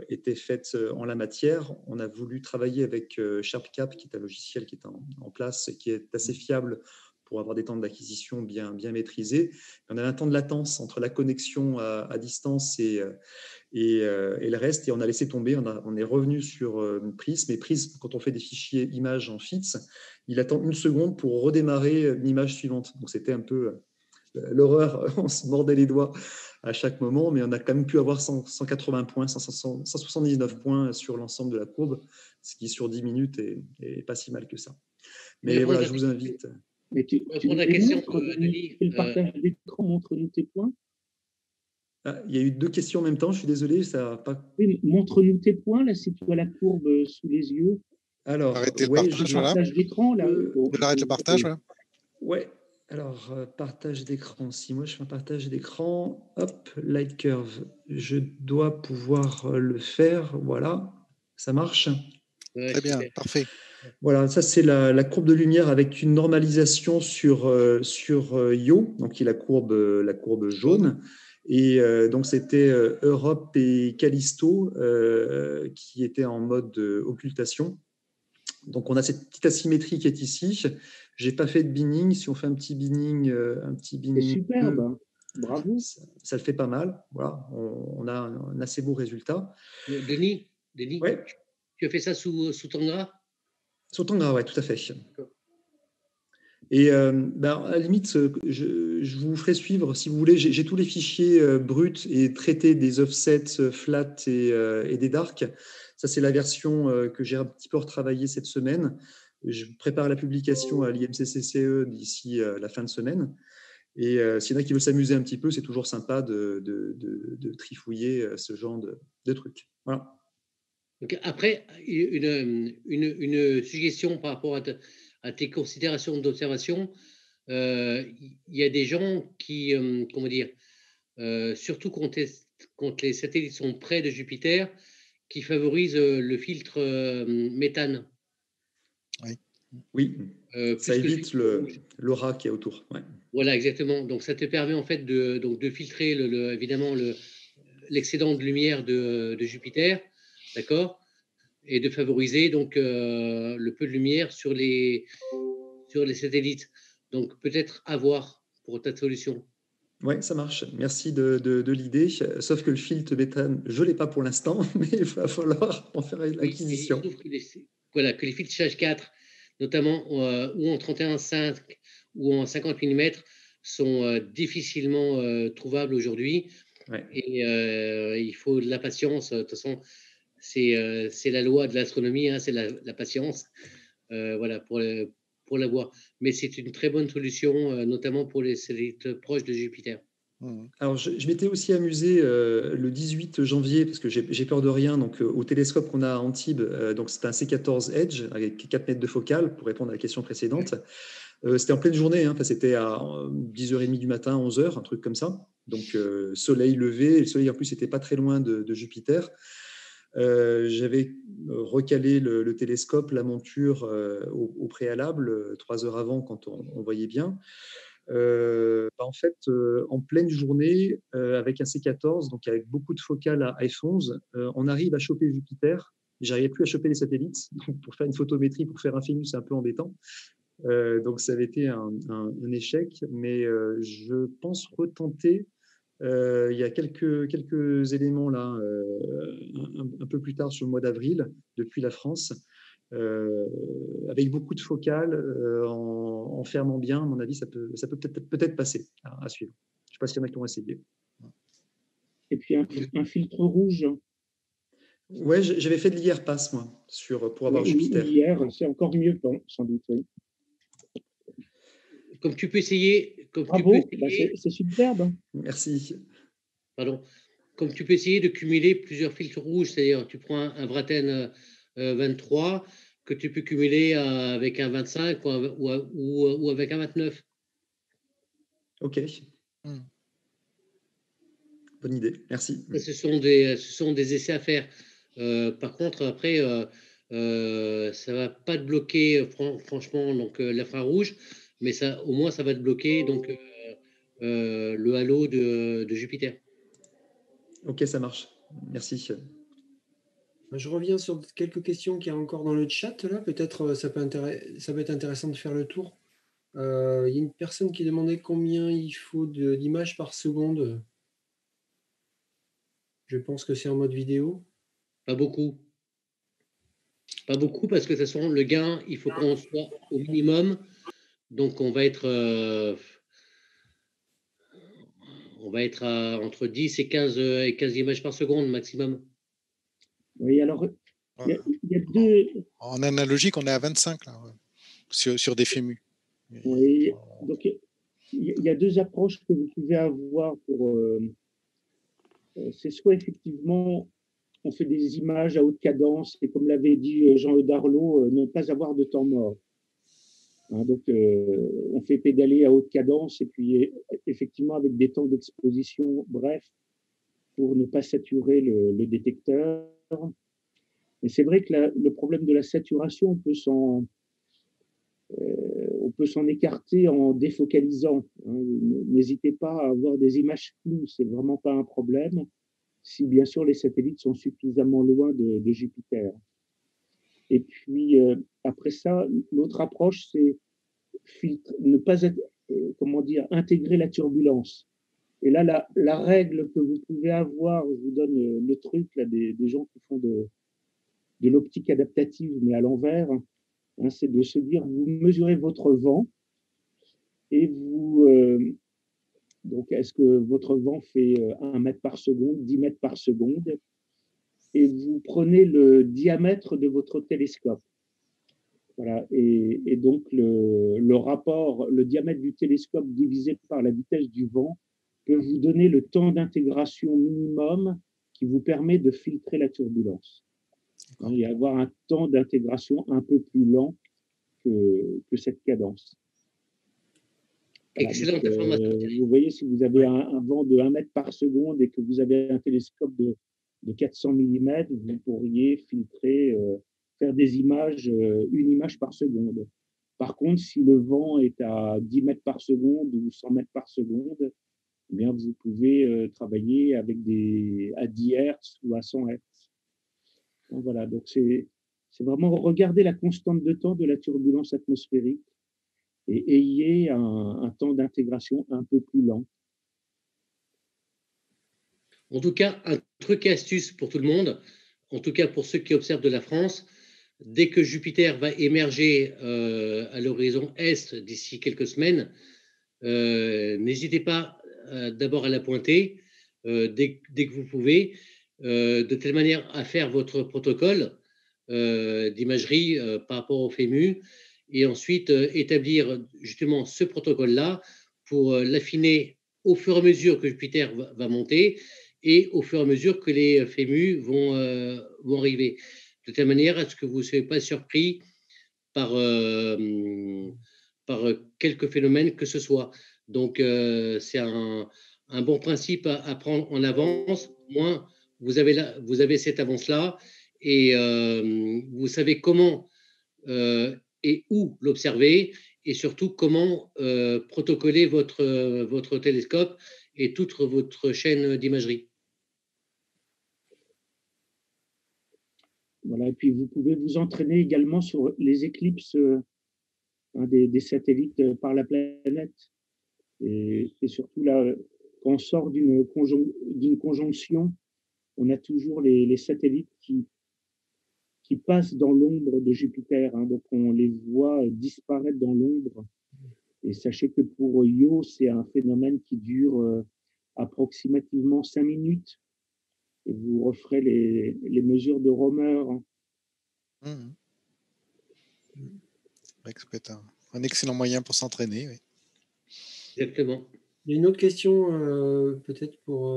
était faite en la matière. On a voulu travailler avec SharpCap, qui est un logiciel qui est en place et qui est assez fiable pour avoir des temps d'acquisition bien maîtrisés. On a un temps de latence entre la connexion à distance et le reste, et on a laissé tomber, on est revenu sur Prism. Et Prism, quand on fait des fichiers images en FITS, il attend 1 seconde pour redémarrer l'image suivante. Donc c'était un peu l'horreur, on se mordait les doigts à chaque moment, mais on a quand même pu avoir 180 points, 179 points sur l'ensemble de la courbe, ce qui sur 10 minutes est pas si mal que ça. Mais voilà, je vous invite. Mais tu la question le partage d'écran, montre-nous tes points. Il y a eu 2 questions en même temps, je suis désolé, ça n'a pas... Oui, montre-nous tes points, là, si tu as la courbe sous les yeux. Alors, arrêtez le partage d'écran, là. J'arrête le partage, voilà. Ouais, alors, partage d'écran. Si moi je fais un partage d'écran, hop, light curve, je dois pouvoir le faire, voilà, ça marche. Très bien, parfait. Voilà, ça c'est la courbe de lumière avec une normalisation sur Io, donc qui est la courbe jaune. Et donc c'était Europe et Callisto qui étaient en mode occultation. Donc on a cette petite asymétrie qui est ici. J'ai pas fait de binning. Si on fait un petit binning, C'est superbe, bravo. Ça le fait pas mal. Voilà, on a un assez beau résultat. Denis, ouais. Tu as fait ça sous Tangra? Sous Tangra, ouais, tout à fait. Et à la limite, je vous ferai suivre, si vous voulez, j'ai tous les fichiers bruts et traités des offsets flat et des darks. Ça, c'est la version que j'ai un petit peu retravaillée cette semaine. Je prépare la publication à l'IMCCCE d'ici la fin de semaine. Et s'il y en a qui veulent s'amuser un petit peu, c'est toujours sympa de trifouiller ce genre de trucs. Voilà. Donc après, une suggestion par rapport à tes considérations d'observation. Il y a des gens qui, comment dire, surtout quand les satellites sont près de Jupiter, qui favorisent le filtre méthane. Oui. Ça évite l'aura qui est autour. Ouais. Voilà, exactement. Donc ça te permet en fait de filtrer évidemment l'excédent de lumière de Jupiter, d'accord, et de favoriser donc le peu de lumière sur les satellites. Donc peut-être à voir pour ta solution. Oui, ça marche. Merci de l'idée. Sauf que le filtre méthane, je ne l'ai pas pour l'instant, mais il va falloir en faire l'acquisition. Voilà, que les filtres H4, notamment ou en 31,5 ou en 50 mm, sont difficilement trouvables aujourd'hui. Ouais. Et il faut de la patience. De toute façon, c'est la loi de l'astronomie, hein, c'est la patience. Voilà, pour l'avoir. Mais c'est une très bonne solution, notamment pour les satellites proches de Jupiter. Alors, je m'étais aussi amusé le 18 janvier, parce que j'ai peur de rien, donc au télescope qu'on a à Antibes, donc c'est un C14 Edge avec 4 mètres de focale, pour répondre à la question précédente. C'était en pleine journée, hein, c'était à 10h30 du matin, 11h, un truc comme ça. Donc, soleil levé, le soleil en plus n'était pas très loin de Jupiter. J'avais recalé le télescope, la monture au préalable, 3 heures avant, quand on voyait bien. En fait, en pleine journée, avec un C14, donc avec beaucoup de focale à f11, on arrive à choper Jupiter. J'arrivais plus à choper les satellites. Donc, pour faire une photométrie, pour faire un Infimus, c'est un peu embêtant. Donc, ça avait été un échec, mais je pense retenter. Il y a quelques éléments là, un peu plus tard sur le mois d'avril, depuis la France. Avec beaucoup de focales, en fermant bien, à mon avis, ça peut peut-être passer à suivre. Je ne sais pas s'il y en a qui ont essayé. Et puis un filtre rouge. Ouais, j'avais fait de l'IR-Pass, moi, pour avoir Jupiter. L'IR, c'est encore mieux, sans doute. Oui. Comme tu peux essayer. Bravo, c'est superbe. Merci. Pardon. Comme tu peux essayer de cumuler plusieurs filtres rouges, c'est-à-dire tu prends un Vraten 23 que tu peux cumuler avec un 25 ou avec un 29. Ok. Bonne idée, merci. Ce sont des essais à faire. Par contre, après, ça ne va pas te bloquer, franchement, donc l'infrarouge, mais au moins, ça va te bloquer donc, le halo de Jupiter. Ok, ça marche. Merci. Je reviens sur quelques questions qu'il y a encore dans le chat. Là, peut-être ça peut être intéressant de faire le tour. Il y a une personne qui demandait combien il faut d'images par seconde. Je pense que c'est en mode vidéo. Pas beaucoup. Pas beaucoup parce que de toute façon, le gain, il faut qu'on soit au minimum. Donc, on va être entre 10 et 15 images par seconde maximum. Oui, alors, il y a deux... En analogique, on est à 25 là, sur des FEMU. Oui, donc il y a deux approches que vous pouvez avoir pour... c'est soit effectivement, on fait des images à haute cadence, et comme l'avait dit Jean-Eudes Darlot, ne pas avoir de temps mort. Hein, donc, on fait pédaler à haute cadence, et puis effectivement avec des temps d'exposition brefs, pour ne pas saturer le détecteur. Mais c'est vrai que le problème de la saturation, on peut s'en écarter en défocalisant, hein. N'hésitez pas à avoir des images floues, c'est vraiment pas un problème, si bien sûr les satellites sont suffisamment loin de Jupiter. Et puis après ça, l'autre approche, c'est ne pas intégrer la turbulence. Et là, la règle que vous pouvez avoir, je vous donne le truc là, des gens qui font de l'optique adaptative, mais à l'envers, hein, c'est de se dire, vous mesurez votre vent et donc est-ce que votre vent fait 1 mètre par seconde, 10 mètres par seconde, et vous prenez le diamètre de votre télescope. Voilà, et donc le rapport, le diamètre du télescope divisé par la vitesse du vent peut vous donner le temps d'intégration minimum qui vous permet de filtrer la turbulence. Et avoir un temps d'intégration un peu plus lent que cette cadence. Voilà, Excellente donc, information. vous voyez, si vous avez un vent de 1 mètre par seconde et que vous avez un télescope de 400 mm, vous pourriez filtrer, faire des images, une image par seconde. Par contre, si le vent est à 10 mètres par seconde ou 100 mètres par seconde, eh bien, vous pouvez travailler avec à 10 Hz ou à 100 Hz. Donc, voilà, donc c'est vraiment regarder la constante de temps de la turbulence atmosphérique et ayez un temps d'intégration un peu plus lent. En tout cas, un truc et astuce pour tout le monde, en tout cas pour ceux qui observent de la France, dès que Jupiter va émerger à l'horizon est d'ici quelques semaines, n'hésitez pas d'abord à la pointer dès que vous pouvez, de telle manière à faire votre protocole d'imagerie par rapport au FEMU, et ensuite établir justement ce protocole-là pour l'affiner au fur et à mesure que Jupiter va monter et au fur et à mesure que les FEMU vont arriver, de telle manière à ce que vous ne soyez pas surpris par quelques phénomènes que ce soit. Donc, c'est un bon principe à prendre en avance. Au moins, vous avez cette avance-là et vous savez comment et où l'observer, et surtout comment protocoler votre télescope et toute votre chaîne d'imagerie. Voilà, et puis vous pouvez vous entraîner également sur les éclipses des satellites par la planète. Et surtout là, quand on sort d'une conjonction, on a toujours les satellites qui passent dans l'ombre de Jupiter, hein, donc on les voit disparaître dans l'ombre. Et sachez que pour Io, c'est un phénomène qui dure approximativement 5 minutes. Et vous referez les mesures de Romer. Ça peut être un excellent moyen pour s'entraîner. Oui. Exactement. Il y a une autre question, peut-être pour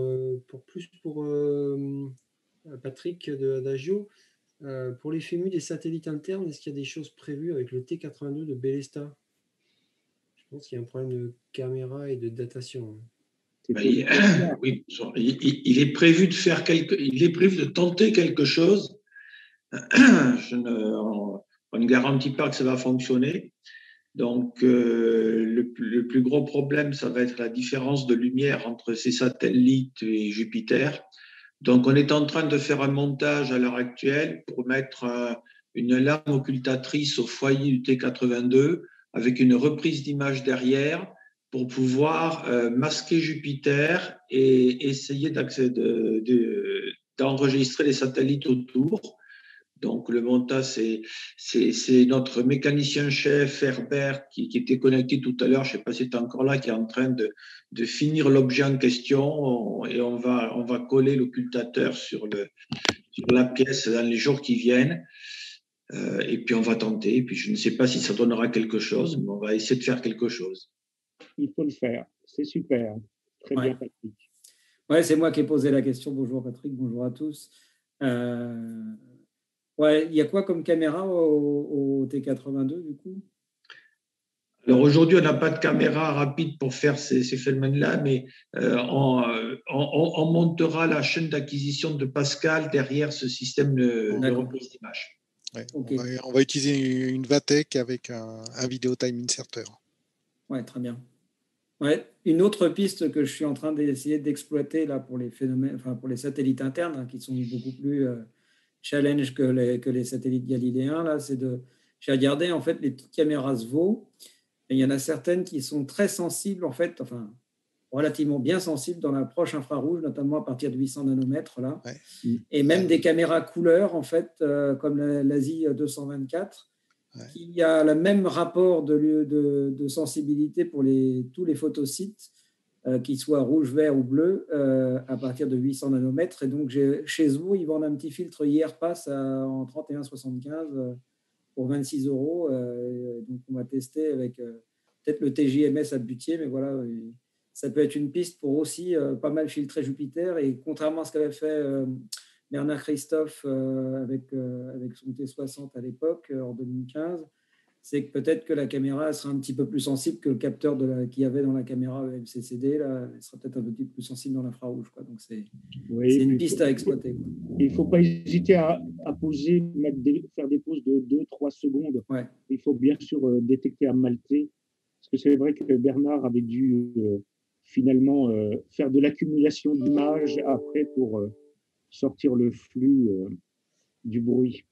Patrick d'Adagio. Pour les FEMU des satellites internes, est-ce qu'il y a des choses prévues avec le T82 de Bélesta? Je pense qu'il y a un problème de caméra et de datation. Oui, il est prévu de tenter quelque chose. On ne garantit pas que ça va fonctionner. Donc, le plus gros problème, ça va être la différence de lumière entre ces satellites et Jupiter. Donc, on est en train de faire un montage à l'heure actuelle pour mettre une lame occultatrice au foyer du T82 avec une reprise d'image derrière pour pouvoir masquer Jupiter et essayer d'enregistrer les satellites autour. Donc, le montage, c'est notre mécanicien-chef Herbert qui était connecté tout à l'heure, je ne sais pas si tu es encore là, qui est en train de finir l'objet en question, et on va coller l'occultateur sur la pièce dans les jours qui viennent. Et puis, on va tenter. Et puis, je ne sais pas si ça donnera quelque chose, mais on va essayer de faire quelque chose. Il faut le faire. C'est super. Très bien, Patrick. Ouais, c'est moi qui ai posé la question. Bonjour, Patrick. Bonjour à tous. Ouais, il y a quoi comme caméra au T82 du coup? Alors aujourd'hui, on n'a pas de caméra rapide pour faire ces phénomènes-là, mais on montera la chaîne d'acquisition de Pascal derrière ce système de reprise d'image. Ouais, Ok. on va utiliser une VATEC avec un Video Time Inserter. Ouais, très bien. Ouais. Une autre piste que je suis en train d'essayer d'exploiter là pour les phénomènes, enfin pour les satellites internes, hein, qui sont beaucoup plus challenge que les satellites galiléens, là, j'ai regardé en fait les petites caméras SVO, et il y en a certaines qui sont très sensibles en fait, enfin relativement bien sensibles dans l'approche infrarouge, notamment à partir de 800 nanomètres là, et même des caméras couleur en fait, comme l'Asie 224. Qui a le même rapport de sensibilité pour tous les photosites, qu'ils soient rouge, vert ou bleu, à partir de 800 nanomètres. Et donc, chez vous, ils vendent un petit filtre IR-Pass en 31,75 pour 26 €. Donc, on va tester avec peut-être le TJMS à butier, mais voilà, ça peut être une piste pour aussi pas mal filtrer Jupiter. Et contrairement à ce qu'avait fait Bernard Christophe avec son T60 à l'époque, en 2015, c'est que peut-être que la caméra sera un petit peu plus sensible que le capteur qu'il y avait dans la caméra MCCD. Là, elle sera peut-être un petit peu plus sensible dans l'infrarouge. Donc, c'est une piste à exploiter. Quoi. Il ne faut pas hésiter à poser, faire des pauses de 2-3 secondes. Ouais. Il faut bien sûr détecter à Maltais. Parce que c'est vrai que Bernard avait dû finalement faire de l'accumulation d'images après pour sortir le flux du bruit.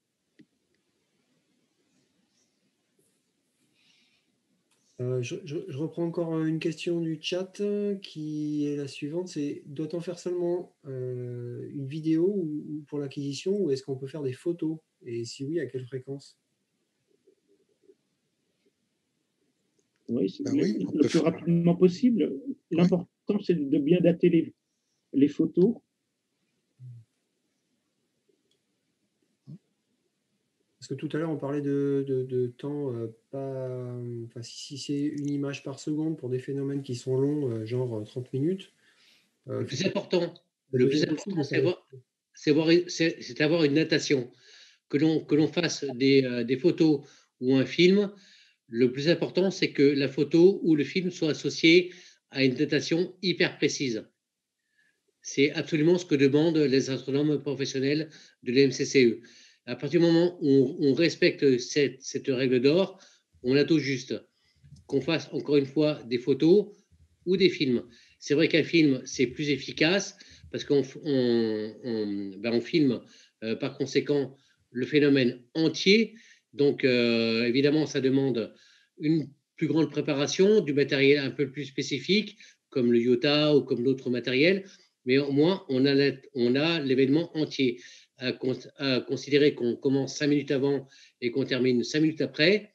Je reprends encore une question du chat qui est la suivante, c'est doit-on faire seulement une vidéo ou pour l'acquisition, ou est-ce qu'on peut faire des photos? Et si oui, à quelle fréquence? Oui, le plus rapidement possible. L'important, c'est de bien dater les photos. Parce que tout à l'heure, on parlait de temps, si c'est une image par seconde pour des phénomènes qui sont longs, genre 30 minutes. Le plus important, c'est d'avoir une natation. Que l'on fasse des photos ou un film, le plus important, c'est que la photo ou le film soit associé à une datation hyper précise. C'est absolument ce que demandent les astronomes professionnels de l'EMCCE. À partir du moment où on respecte cette règle d'or, on a tout juste. Qu'on fasse encore une fois des photos ou des films. C'est vrai qu'un film, c'est plus efficace parce qu'on filme par conséquent le phénomène entier. Donc, évidemment, ça demande une plus grande préparation, du matériel un peu plus spécifique, comme le IOTA ou comme d'autres matériels. Mais au moins, on a l'événement entier. À considérer qu'on commence 5 minutes avant et qu'on termine 5 minutes après,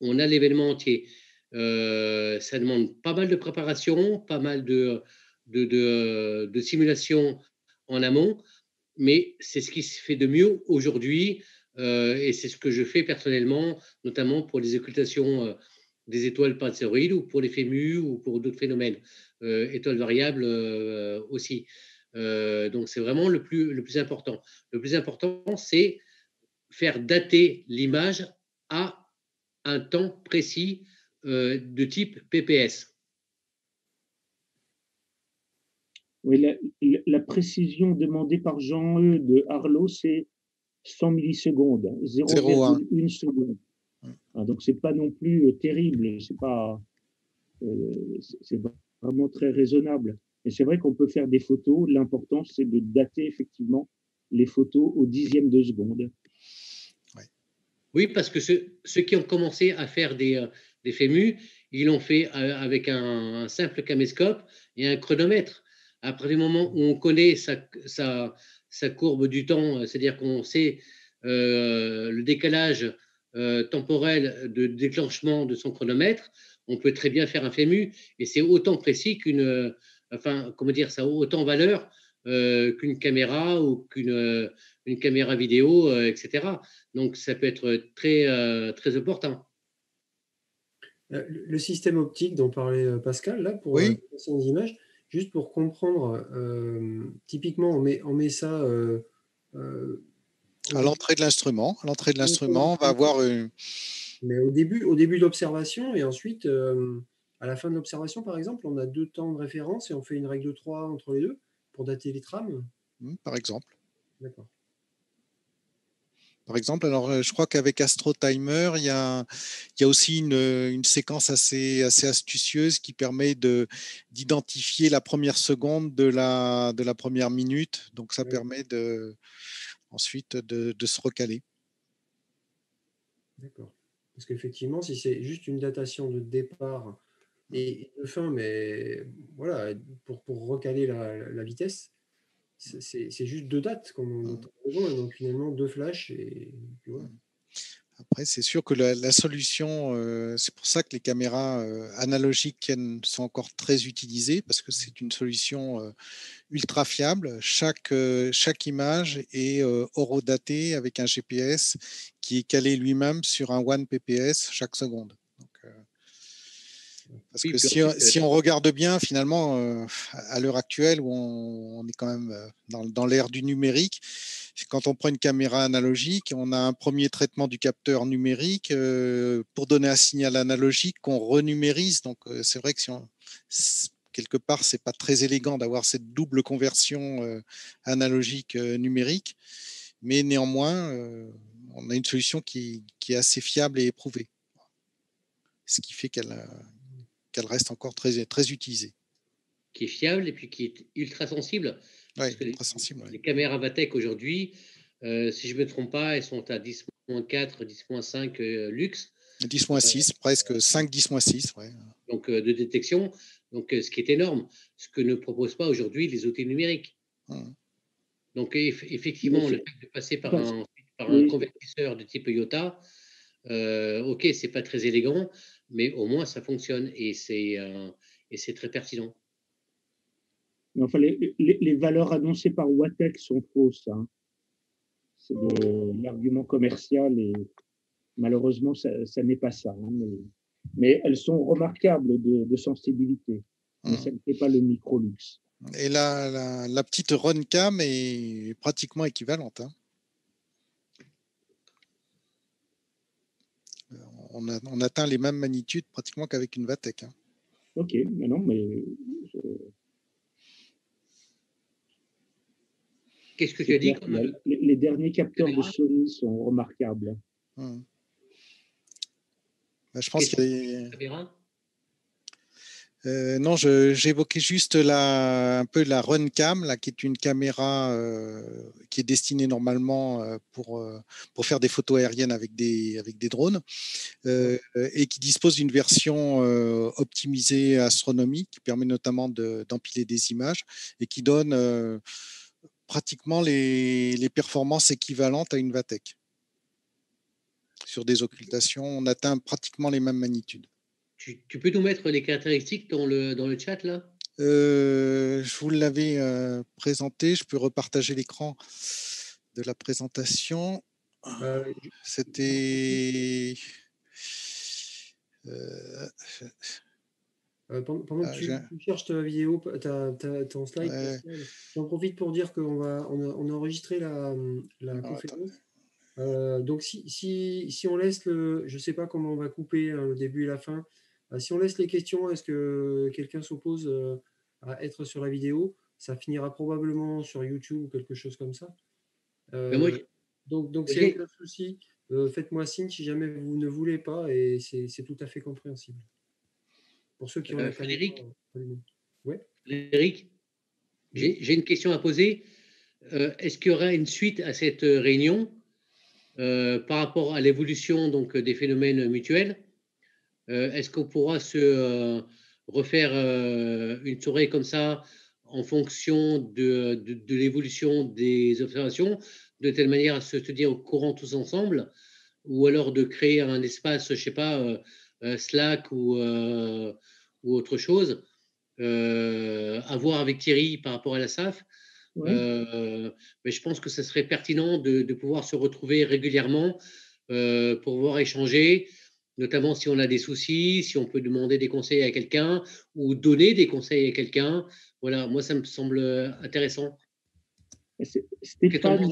on a l'événement entier. Ça demande pas mal de préparation, pas mal de simulation en amont, mais c'est ce qui se fait de mieux aujourd'hui, et c'est ce que je fais personnellement, notamment pour les occultations des étoiles panstéroïdes ou pour les FEMU ou pour d'autres phénomènes, étoiles variables aussi. Donc c'est vraiment le plus important. Le plus important, c'est faire dater l'image à un temps précis de type PPS. Oui, la précision demandée par Jean-E de Arlot, c'est 100 millisecondes, 0,1 seconde. Donc, ce n'est pas non plus terrible, c'est vraiment très raisonnable. Et c'est vrai qu'on peut faire des photos. L'important, c'est de dater effectivement les photos au dixième de seconde. Oui, parce que ceux qui ont commencé à faire des FEMU, ils l'ont fait avec un simple caméscope et un chronomètre. À partir du moment où on connaît sa courbe du temps, c'est-à-dire qu'on sait le décalage temporel de déclenchement de son chronomètre, on peut très bien faire un FEMU, et c'est autant précis ça a autant valeur qu'une caméra ou une caméra vidéo, etc. Donc, ça peut être très opportun. Le système optique dont parlait Pascal, là, pour la création des images, juste pour comprendre, typiquement, on met ça à l'entrée de l'instrument. À l'entrée de l'instrument, on va avoir Mais au début de l'observation, et ensuite, à la fin de l'observation, par exemple, on a 2 temps de référence et on fait une règle de 3 entre les deux pour dater les trames. Par exemple. D'accord. Par exemple, alors je crois qu'avec AstroTimer, il y a aussi une séquence assez astucieuse qui permet d'identifier la première seconde de la première minute. Donc ça permet ensuite de se recaler. D'accord. Parce qu'effectivement, si c'est juste une datation de départ et de fin, mais voilà, pour recaler la vitesse, c'est juste 2 dates dont on a besoin, donc finalement 2 flashs et puis voilà. Après, c'est sûr que la solution, c'est pour ça que les caméras analogiques sont encore très utilisées, parce que c'est une solution ultra fiable. Chaque image est horodatée avec un GPS qui est calé lui-même sur un 1 ppс chaque seconde. Donc, parce que si on regarde bien, finalement, à l'heure actuelle, où on est quand même dans l'ère du numérique, quand on prend une caméra analogique, on a un premier traitement du capteur numérique pour donner un signal analogique qu'on renumérise. Donc, c'est vrai que quelque part, c'est pas très élégant d'avoir cette double conversion analogique numérique, mais néanmoins, on a une solution qui est assez fiable et éprouvée, ce qui fait qu'elle reste encore très, très utilisée. Qui est fiable et puis qui est ultra sensible. Oui, ultra sensible. Les caméras Vatek aujourd'hui, si je ne me trompe pas, elles sont à 10-4, 10-5 lux. 10-6, presque 5, 10-6. Ouais. Donc, de détection, donc, ce qui est énorme, ce que ne proposent pas aujourd'hui les outils numériques. Donc, effectivement, le fait de passer par un convertisseur de type IOTA, ok, c'est pas très élégant, mais au moins ça fonctionne et c'est très pertinent. Mais enfin, les valeurs annoncées par Wattec sont fausses. Hein. C'est l'argument commercial et malheureusement, ça n'est pas ça. Hein, mais elles sont remarquables de sensibilité. Mais ça ne fait pas le micro-lux. Et la petite RunCam est pratiquement équivalente. Hein. On atteint les mêmes magnitudes pratiquement qu'avec une Vatek. Hein. Ok, mais non, mais... Qu'est-ce que tu as dit les derniers capteurs de Sony sont remarquables. Ben, je pense qu'il y a... non, j'évoquais juste un peu la RunCam, là, qui est une caméra qui est destinée normalement pour faire des photos aériennes avec des drones et qui dispose d'une version optimisée astronomie qui permet notamment d'empiler des images et qui donne pratiquement les performances équivalentes à une Vatek. Sur des occultations, on atteint pratiquement les mêmes magnitudes. Tu peux nous mettre les caractéristiques dans le chat, là? Je vous l'avais présenté. Je peux repartager l'écran de la présentation. C'était... pendant que tu cherches ta vidéo, ton slide, j'en profite pour dire qu'on on a enregistré la conférence. Donc, si on laisse je ne sais pas comment on va couper le début et la fin. Si on laisse les questions, est-ce que quelqu'un s'oppose à être sur la vidéo? Ça finira probablement sur YouTube ou quelque chose comme ça. Donc c'est aucun souci. Faites-moi signe si jamais vous ne voulez pas et c'est tout à fait compréhensible. Pour ceux qui ont la Frédéric, ouais. Frédéric, j'ai une question à poser. Est-ce qu'il y aura une suite à cette réunion par rapport à l'évolution donc des phénomènes mutuels? Est-ce qu'on pourra se refaire une soirée comme ça en fonction de l'évolution des observations, de telle manière à se tenir au courant tous ensemble, ou alors de créer un espace, je ne sais pas, Slack ou autre chose, à voir avec Thierry par rapport à la SAF. Mais je pense que ce serait pertinent de pouvoir se retrouver régulièrement pour pouvoir échanger, notamment si on a des soucis, si on peut demander des conseils à quelqu'un ou donner des conseils à quelqu'un. Voilà, moi, ça me semble intéressant. Stéphane,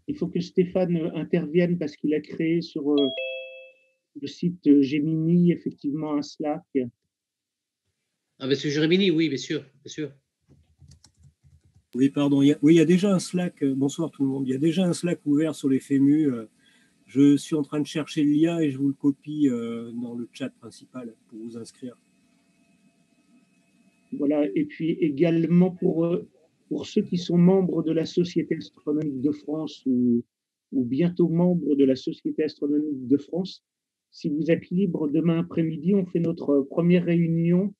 il faut que Stéphane intervienne parce qu'il a créé sur le site Gemini, effectivement, un Slack. Ah, ben, sur Gemini, oui, bien sûr, bien sûr. Oui, pardon. Oui, il y a déjà un Slack. Bonsoir tout le monde. Il y a déjà un Slack ouvert sur les FEMU. Je suis en train de chercher le lien et je vous le copie dans le chat principal pour vous inscrire. Voilà. Et puis également pour ceux qui sont membres de la Société astronomique de France ou bientôt membres de la Société astronomique de France, si vous êtes libre, demain après-midi, on fait notre première réunion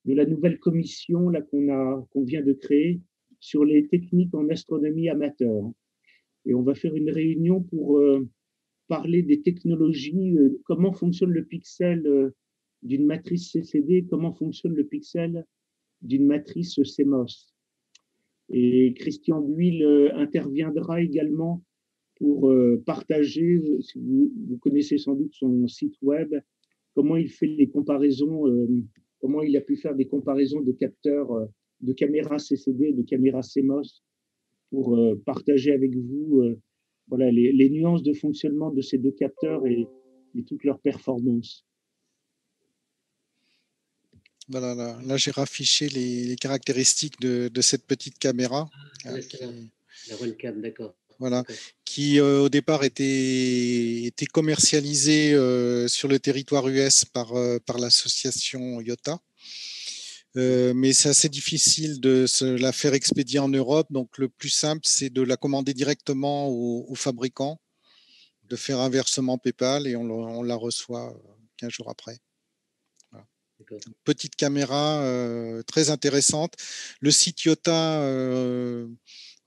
de la nouvelle commission là qu'on vient de créer sur les techniques en astronomie amateur. Et on va faire une réunion pour parler des technologies, comment fonctionne le pixel d'une matrice CCD, comment fonctionne le pixel d'une matrice CMOS. Et Christian Buil interviendra également pour partager, si vous connaissez sans doute son site web, comment il fait les comparaisons, comment il a pu faire des comparaisons de capteurs, de caméras CCD, de caméras CMOS, pour partager avec vous voilà, les nuances de fonctionnement de ces deux capteurs et toutes leurs performances. Voilà, là j'ai raffiché les caractéristiques de cette petite caméra. La Rollcam, d'accord. Voilà, qui au départ était commercialisée sur le territoire US par l'association IOTA. Mais c'est assez difficile de se la faire expédier en Europe. Donc, le plus simple, c'est de la commander directement au fabricant, de faire un versement PayPal et on la reçoit 15 jours après. Voilà. Petite caméra très intéressante. Le site IOTA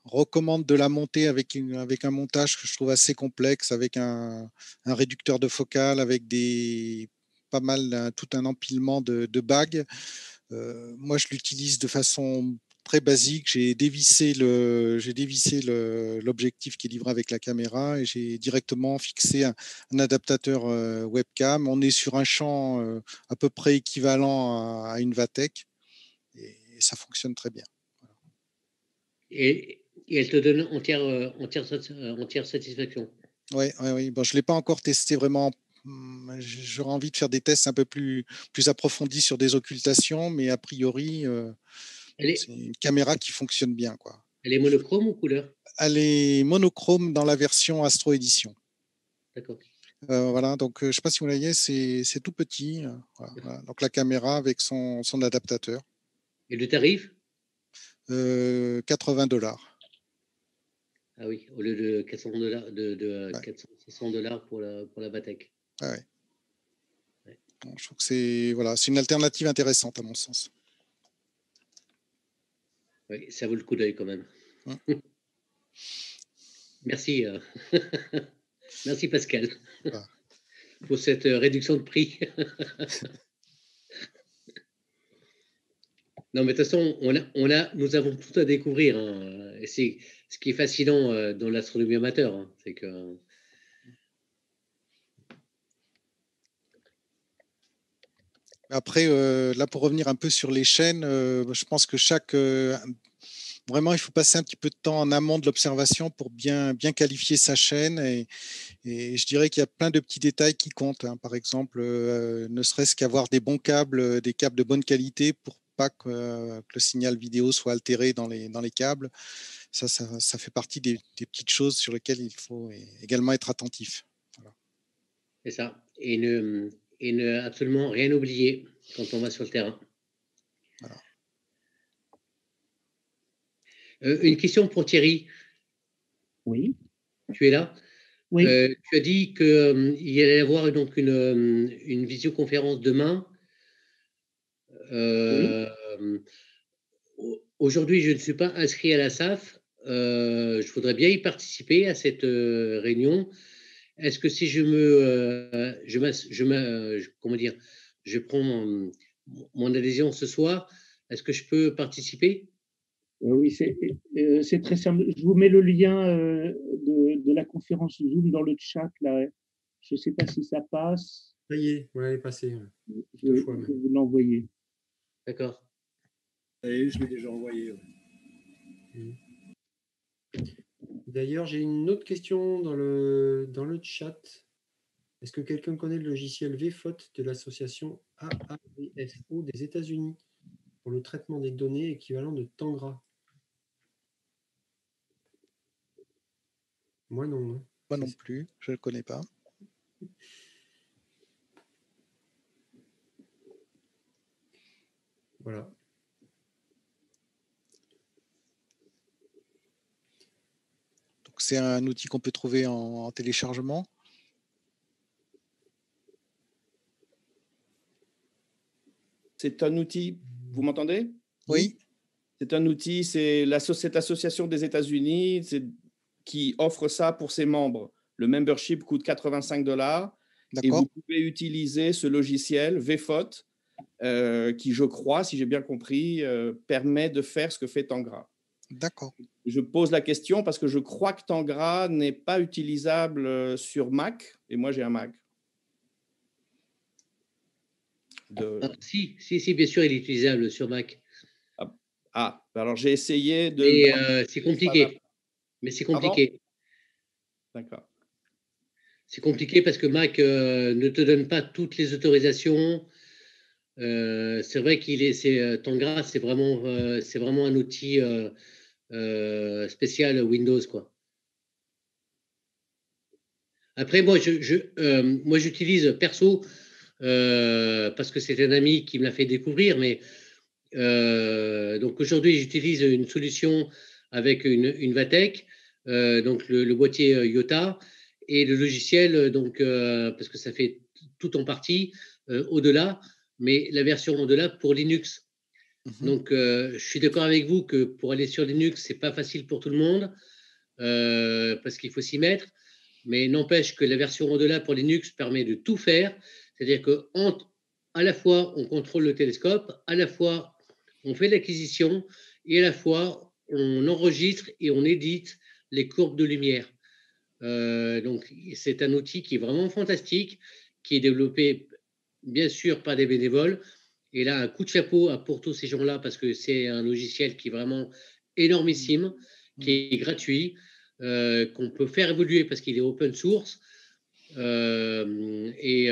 recommande de la monter avec un montage que je trouve assez complexe, avec un réducteur de focale, avec tout un empilement de bagues. Moi, je l'utilise de façon très basique. J'ai dévissé l'objectif qui est livré avec la caméra et j'ai directement fixé un adaptateur webcam. On est sur un champ à peu près équivalent à une Vatek et ça fonctionne très bien. Voilà. Et elle te donne entière satisfaction. Oui. Bon, je ne l'ai pas encore testé vraiment. J'aurais envie de faire des tests un peu plus approfondis sur des occultations, mais a priori, c'est une caméra qui fonctionne bien, quoi. Elle est monochrome ou couleur? Elle est monochrome dans la version Astro Edition. D'accord. Voilà, donc je ne sais pas si vous voyez, c'est tout petit. Voilà. Donc la caméra avec son adaptateur. Et le tarif? $80. Ah oui, au lieu de $400, de 400-600 $ pour la Vatek. Ah ouais. Ouais. Bon, je trouve que c'est une alternative intéressante à mon sens. Oui, ça vaut le coup d'œil quand même. Merci. Merci Pascal pour cette réduction de prix. Non, mais de toute façon, nous avons tout à découvrir. Hein. Et c'est ce qui est fascinant dans l'astronomie amateur. Hein. C'est que. Après, là, pour revenir un peu sur les chaînes, je pense que vraiment, il faut passer un petit peu de temps en amont de l'observation pour bien qualifier sa chaîne. Et je dirais qu'il y a plein de petits détails qui comptent. Hein. Par exemple, ne serait-ce qu'avoir des bons câbles, des câbles de bonne qualité pour pas que le signal vidéo soit altéré dans les câbles. Ça fait partie des petites choses sur lesquelles il faut également être attentif. Voilà. C'est ça. Et ne absolument rien oublier quand on va sur le terrain. Voilà. Une question pour Thierry. Oui. Tu es là? Oui. Tu as dit qu'il y allait y avoir donc une visioconférence demain. Oui. Aujourd'hui, je ne suis pas inscrit à la SAF. Je voudrais bien y participer à cette réunion. Est-ce que si je prends mon adhésion ce soir, est-ce que je peux participer? Oui, c'est très simple. Je vous mets le lien de la conférence Zoom dans le chat. Là. Je ne sais pas si ça passe. Ça y est, elle est passée. Je vais vous l'envoyer. D'accord. Je l'ai déjà envoyé. D'ailleurs, j'ai une autre question dans le chat. Est-ce que quelqu'un connaît le logiciel VFOT de l'association AAVFO des États-Unis pour le traitement des données équivalent de Tangra? Moi non. Hein. Moi non plus, je ne le connais pas. Voilà. Donc c'est un outil qu'on peut trouver en téléchargement. C'est un outil, vous m'entendez? Oui. C'est un outil, c'est cette association des États-Unis qui offre ça pour ses membres. Le membership coûte $85 et vous pouvez utiliser ce logiciel VFOT qui, je crois, si j'ai bien compris, permet de faire ce que fait Tangra. D'accord. Je pose la question parce que je crois que Tangra n'est pas utilisable sur Mac et moi j'ai un Mac. Si, bien sûr, il est utilisable sur Mac. Alors j'ai essayé de... Mais c'est compliqué. Mais c'est compliqué. D'accord. C'est compliqué parce que Mac ne te donne pas toutes les autorisations. C'est vrai Tangra, c'est vraiment un outil spécial Windows, quoi. Après, moi, j'utilise perso parce que c'est un ami qui me l'a fait découvrir, mais donc aujourd'hui, j'utilise une solution avec une Vatek, donc le boîtier Yota et le logiciel, donc parce que ça fait tout en partie au-delà, mais la version au-delà pour Linux. Donc, je suis d'accord avec vous que pour aller sur Linux, c'est pas facile pour tout le monde parce qu'il faut s'y mettre. Mais n'empêche que la version au-delà pour Linux permet de tout faire. C'est-à-dire qu'à la fois, on contrôle le télescope, à la fois, on fait l'acquisition et à la fois, on enregistre et on édite les courbes de lumière. Donc, c'est un outil qui est vraiment fantastique, qui est développé, bien sûr, par des bénévoles. Et là, un coup de chapeau pour tous ces gens-là, parce que c'est un logiciel qui est vraiment énormissime, qui est gratuit, qu'on peut faire évoluer parce qu'il est open source. Et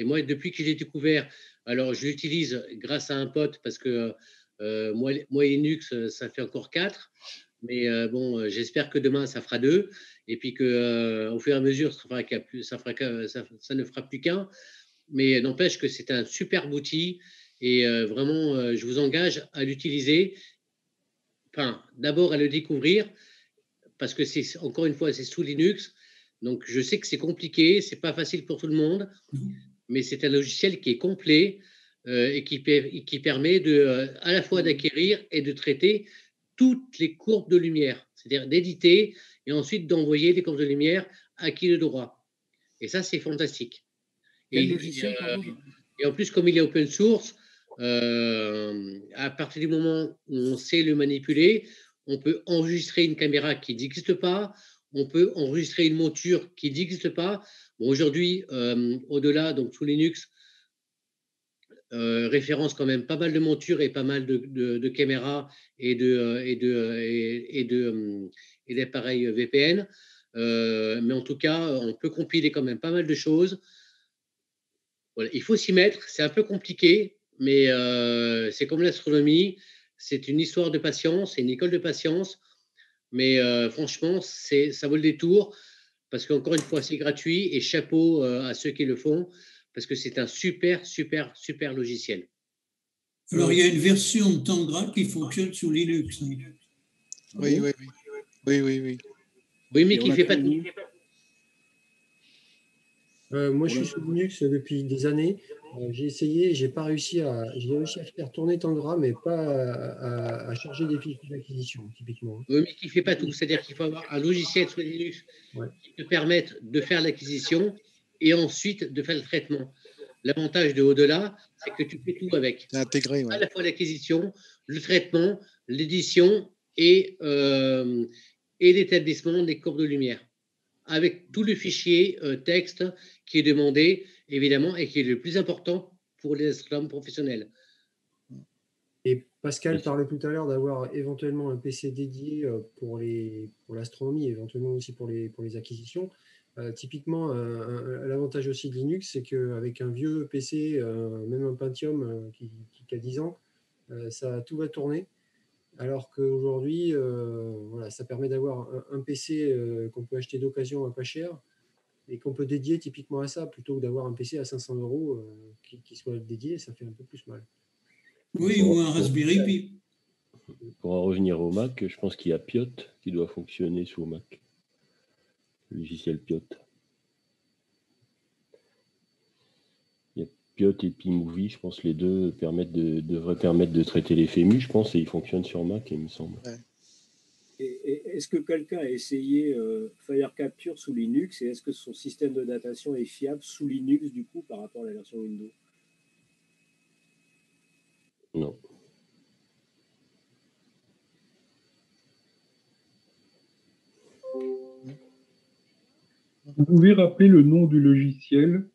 moi, depuis que j'ai découvert, alors je l'utilise grâce à un pote parce que moi, Linux, ça fait encore 4. Mais bon, j'espère que demain, ça fera 2. Et puis qu'au fur et à mesure, ça ne fera plus qu'un. Mais n'empêche que c'est un superbe outil et vraiment, je vous engage à l'utiliser. Enfin, d'abord à le découvrir parce que c'est encore une fois, c'est sous Linux. Donc, je sais que c'est compliqué, c'est pas facile pour tout le monde, mais c'est un logiciel qui est complet et qui permet à la fois d'acquérir et de traiter toutes les courbes de lumière, c'est-à-dire d'éditer et ensuite d'envoyer les courbes de lumière à qui le droit. Et ça, c'est fantastique. Et en plus, comme il est open source, à partir du moment où on sait le manipuler, on peut enregistrer une caméra qui n'existe pas, on peut enregistrer une monture qui n'existe pas. Bon, aujourd'hui, au-delà, donc sous Linux, référence quand même pas mal de montures et pas mal de caméras et d'appareils VPN. Mais en tout cas, on peut compiler quand même pas mal de choses. Voilà, il faut s'y mettre, c'est un peu compliqué, mais c'est comme l'astronomie, c'est une histoire de patience, c'est une école de patience, mais franchement, ça vaut le détour, parce qu'encore une fois, c'est gratuit, et chapeau à ceux qui le font, parce que c'est un super, super, super logiciel. Alors, il y a une version de Tangra qui fonctionne sous Linux. Oui. Oui, mais qui ne fait pas tout. Moi, je suis sous Linux depuis des années. J'ai essayé, j'ai réussi à faire tourner Tangra, mais pas à charger des fichiers d'acquisition, typiquement. Oui, mais qui ne fait pas tout. C'est-à-dire qu'il faut avoir un logiciel sous Linux qui te permette de faire l'acquisition et ensuite de faire le traitement. L'avantage de au-delà, c'est que tu fais tout avec. C'est intégré, à la fois l'acquisition, le traitement, l'édition et l'établissement des courbes de lumière, avec tout le fichier texte qui est demandé, évidemment, et qui est le plus important pour les astronomes professionnels. Et Pascal parlait tout à l'heure d'avoir éventuellement un PC dédié pour l'astronomie, éventuellement aussi pour les acquisitions. Typiquement, l'avantage aussi de Linux, c'est qu'avec un vieux PC, même un Pentium qui a 10 ans, tout va tourner. Alors qu'aujourd'hui, voilà, ça permet d'avoir un PC qu'on peut acheter d'occasion à pas cher et qu'on peut dédier typiquement à ça, plutôt que d'avoir un PC à 500 € qui soit dédié, ça fait un peu plus mal. Oui, ou un Raspberry Pi. Pour en revenir au Mac, je pense qu'il y a Piot qui doit fonctionner sur Mac. Le logiciel Piot. Il y a Piot et PiMovie, je pense que les deux devraient permettre de traiter les FEMU, je pense, et ils fonctionnent sur Mac, il me semble. Ouais. Est-ce que quelqu'un a essayé FireCapture sous Linux et est-ce que son système de datation est fiable sous Linux du coup par rapport à la version Windows? Non. Vous pouvez rappeler le nom du logiciel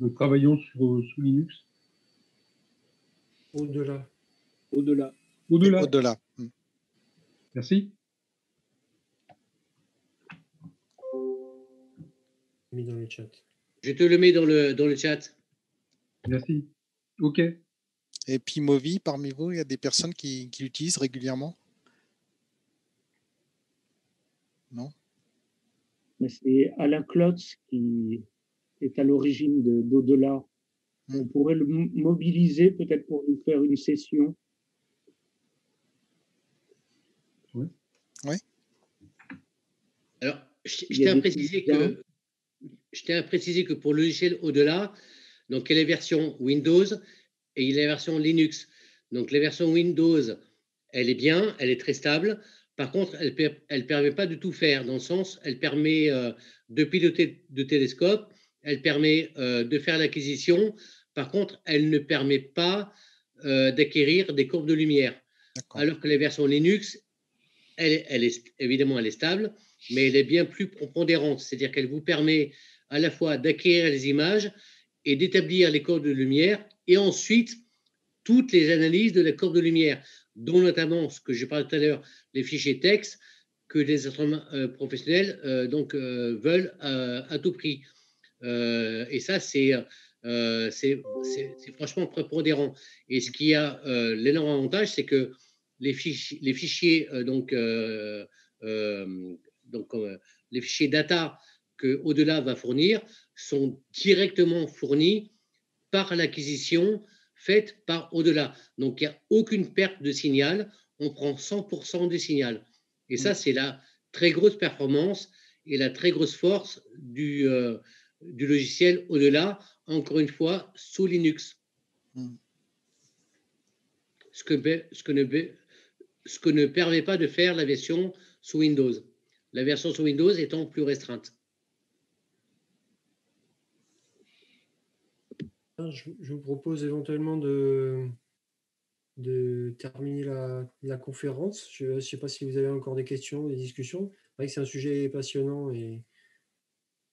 de travaillant sous Linux? Au-delà. Au-delà. Au-delà. Au-delà. Merci. Mis dans le chat. Je te le mets dans le chat. Merci. OK. Et PiMovie, parmi vous, il y a des personnes qui l'utilisent régulièrement? Non? Mais c'est Alain Klotz qui est à l'origine d'Au-delà. On pourrait le mobiliser peut-être pour lui faire une session. Oui. Oui. Alors, je tiens à préciser que pour le logiciel Au-delà, donc il y a les versions Windows et il y a la version Linux. Donc la version Windows, elle est bien, elle est très stable. Par contre, elle ne permet pas de tout faire, dans le sens, elle permet de piloter de télescope, elle permet de faire l'acquisition. Par contre, elle ne permet pas d'acquérir des courbes de lumière. Alors que la version Linux, elle est évidemment, elle est stable, mais elle est bien plus prépondérante. C'est-à-dire qu'elle vous permet à la fois d'acquérir les images et d'établir les courbes de lumière, et ensuite toutes les analyses de la courbe de lumière, dont notamment ce que je parlais tout à l'heure, les fichiers texte que les instruments professionnels veulent à tout prix. Et ça, c'est franchement prépondérant. Et ce qui a l'énorme avantage, c'est que les fichiers les fichiers data que Au-delà va fournir sont directement fournis par l'acquisition faite par Au-delà. Donc, il n'y a aucune perte de signal. On prend 100% du signal. Et ça, c'est la très grosse performance et la très grosse force du logiciel Au-delà, encore une fois, sous Linux. Ce que ne permet pas de faire la version sous Windows. La version sous Windows étant plus restreinte. Je vous propose éventuellement de terminer la conférence. Je ne sais pas si vous avez encore des questions, des discussions. C'est vrai que c'est un sujet passionnant et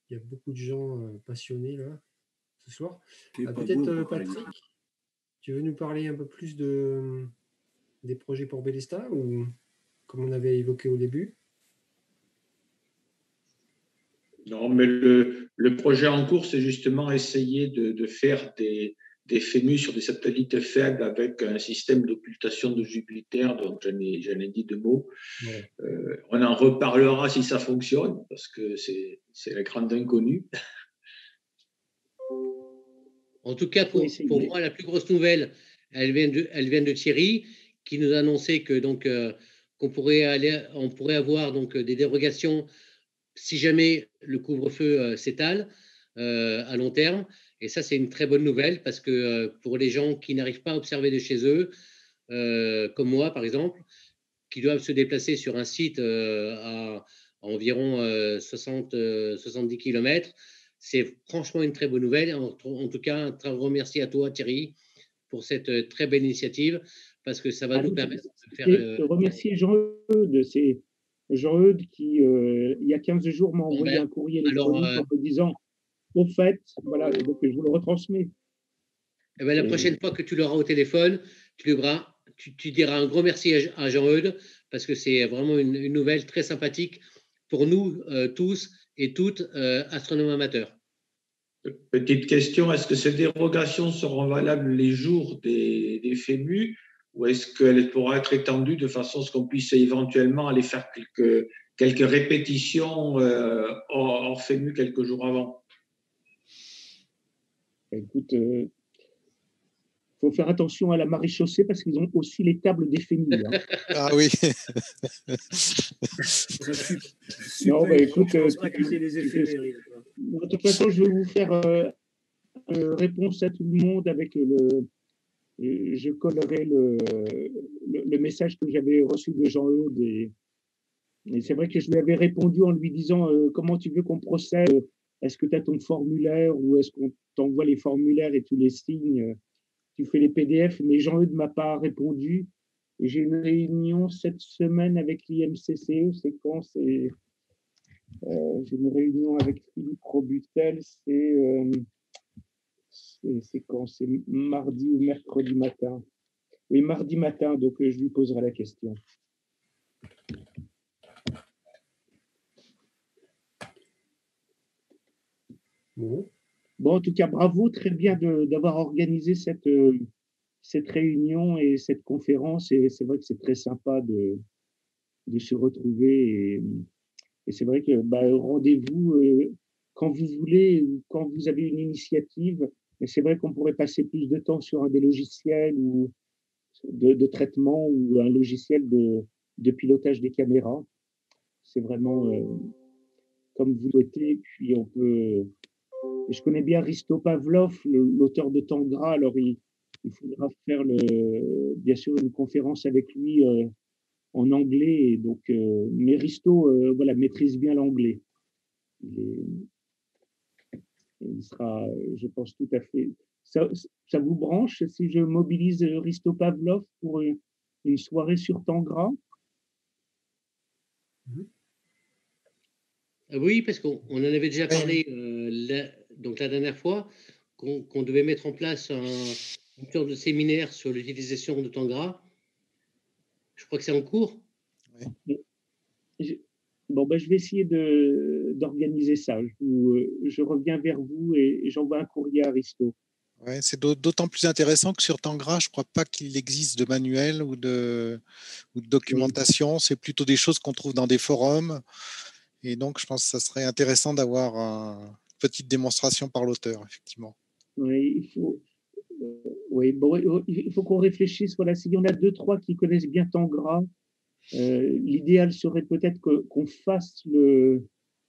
il y a beaucoup de gens passionnés là ce soir. Peut-être Patrick, tu veux nous parler un peu plus des projets pour Bélesta, ou comme on avait évoqué au début? Non, mais le projet en cours, c'est justement essayer de faire des FEMU sur des satellites faibles avec un système d'occultation de Jupiter. Donc, j'en ai dit 2 mots. Ouais. On en reparlera si ça fonctionne, parce que c'est la grande inconnue. En tout cas, pour moi, la plus grosse nouvelle, elle vient de Thierry, qui nous a annoncé que on pourrait avoir des dérogations si jamais le couvre-feu s'étale à long terme. Et ça, c'est une très bonne nouvelle, parce que pour les gens qui n'arrivent pas à observer de chez eux, comme moi par exemple, qui doivent se déplacer sur un site à environ 70 km, c'est franchement une très bonne nouvelle. En tout cas, un très grand merci à toi, Thierry, pour cette très belle initiative, parce que ça va nous permettre de faire... Je remercie Jean-Eudes, c'est Jean-Eudes qui, il y a 15 jours, m'a envoyé un courrier électronique en me disant, au fait, voilà, donc je vous le retransmets. Eh bien, la prochaine fois que tu l'auras au téléphone, tu diras un grand merci à Jean-Eudes, parce que c'est vraiment une nouvelle très sympathique pour nous tous et toutes astronomes amateurs. Petite question, est-ce que ces dérogations seront valables les jours des FEMU ou est-ce qu'elles pourront être étendues de façon à ce qu'on puisse éventuellement aller faire quelques répétitions hors FEMU quelques jours avant? Écoute, il faut faire attention à la maréchaussée parce qu'ils ont aussi les tables des FEMU. Hein. Ah oui. Non, bah, écoute, les éphémérides. De toute façon, je vais vous faire réponse à tout le monde avec je collerai le message que j'avais reçu de Jean-Eudes. Et c'est vrai que je lui avais répondu en lui disant comment tu veux qu'on procède? Est-ce que tu as ton formulaire ou est-ce qu'on t'envoie les formulaires et tu les signes? Tu fais les PDF, mais Jean-Eudes ne m'a pas répondu. Et j'ai une réunion cette semaine avec l'IMCCE. C'est quand? J'ai une réunion avec Philippe Robutel. C'est quand? C'est mardi ou mercredi matin? Oui, mardi matin, donc je lui poserai la question. Bon, en tout cas, bravo, très bien d'avoir organisé cette réunion et cette conférence. Et c'est vrai que c'est très sympa de se retrouver. Et c'est vrai que rendez-vous quand vous voulez, quand vous avez une initiative. Mais c'est vrai qu'on pourrait passer plus de temps sur un des logiciels ou de traitement ou un logiciel de pilotage des caméras. C'est vraiment comme vous souhaitez. Puis on peut. Je connais bien Risto Pavlov, l'auteur de Tangra. Alors il faudra faire bien sûr une conférence avec lui en anglais. Et donc, mais Risto voilà, maîtrise bien l'anglais. Il sera, je pense, tout à fait. Ça vous branche si je mobilise Risto Pavlov pour une soirée sur Tangra? Oui, parce qu'on en avait déjà parlé donc la dernière fois, qu'on devait mettre en place une sorte de séminaire sur l'utilisation de Tangra. Je crois que c'est en cours. Oui. Bon, je vais essayer d'organiser ça. Je reviens vers vous et j'envoie un courrier à Risto. Ouais, c'est d'autant plus intéressant que sur Tangra, je ne crois pas qu'il existe de manuel ou de documentation. C'est plutôt des choses qu'on trouve dans des forums. Et donc, je pense que ça serait intéressant d'avoir une petite démonstration par l'auteur, effectivement. Oui, il faut qu'on réfléchisse. Voilà, s'il y en a 2-3 qui connaissent bien Tangra, l'idéal serait peut-être qu'on fasse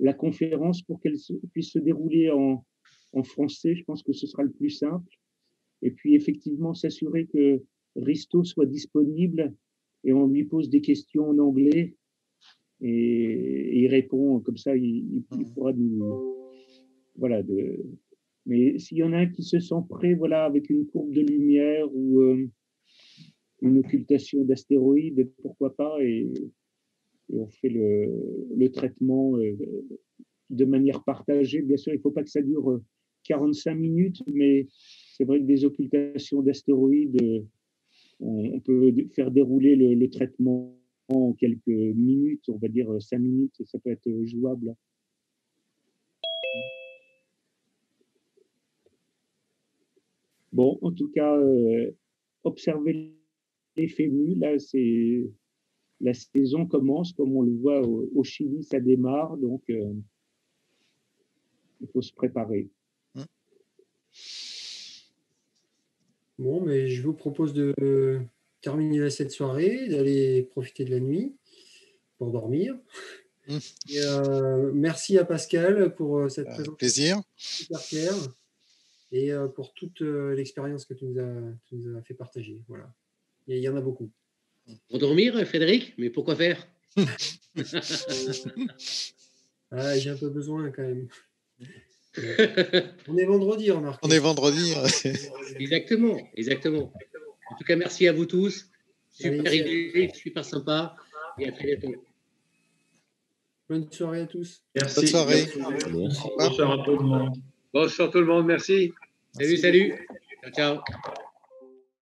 la conférence pour qu'elle puisse se dérouler en français. Je pense que ce sera le plus simple. Et puis, effectivement, s'assurer que Risto soit disponible et on lui pose des questions en anglais et il répond. Comme ça, il pourra nous... Voilà. Mais s'il y en a un qui se sent prêt, voilà, avec une courbe de lumière ou une occultation d'astéroïdes, pourquoi pas, et on fait le traitement de manière partagée. Bien sûr, il ne faut pas que ça dure 45 minutes, mais c'est vrai que des occultations d'astéroïdes, on peut faire dérouler le traitement en quelques minutes, on va dire 5 minutes, et ça peut être jouable. Bon, en tout cas, observez les FEMU, là, la saison commence, comme on le voit au Chili, ça démarre, donc il faut se préparer. Bon, mais je vous propose de terminer cette soirée, d'aller profiter de la nuit pour dormir. Et, merci à Pascal pour cette présentation. Plaisir. Super claire. Et pour toute l'expérience que tu nous as fait partager. Voilà. Et il y en a beaucoup. Pour dormir, Frédéric, mais pourquoi faire? J'ai un peu besoin quand même. On est vendredi, remarque. On est vendredi. Exactement. En tout cas, merci à vous tous. Super idée, super sympa. Et à très bientôt. Bonne soirée à tous. Merci. Bonne soirée. Bonsoir à tout le monde. Bonsoir tout le monde, merci. Salut. Ciao.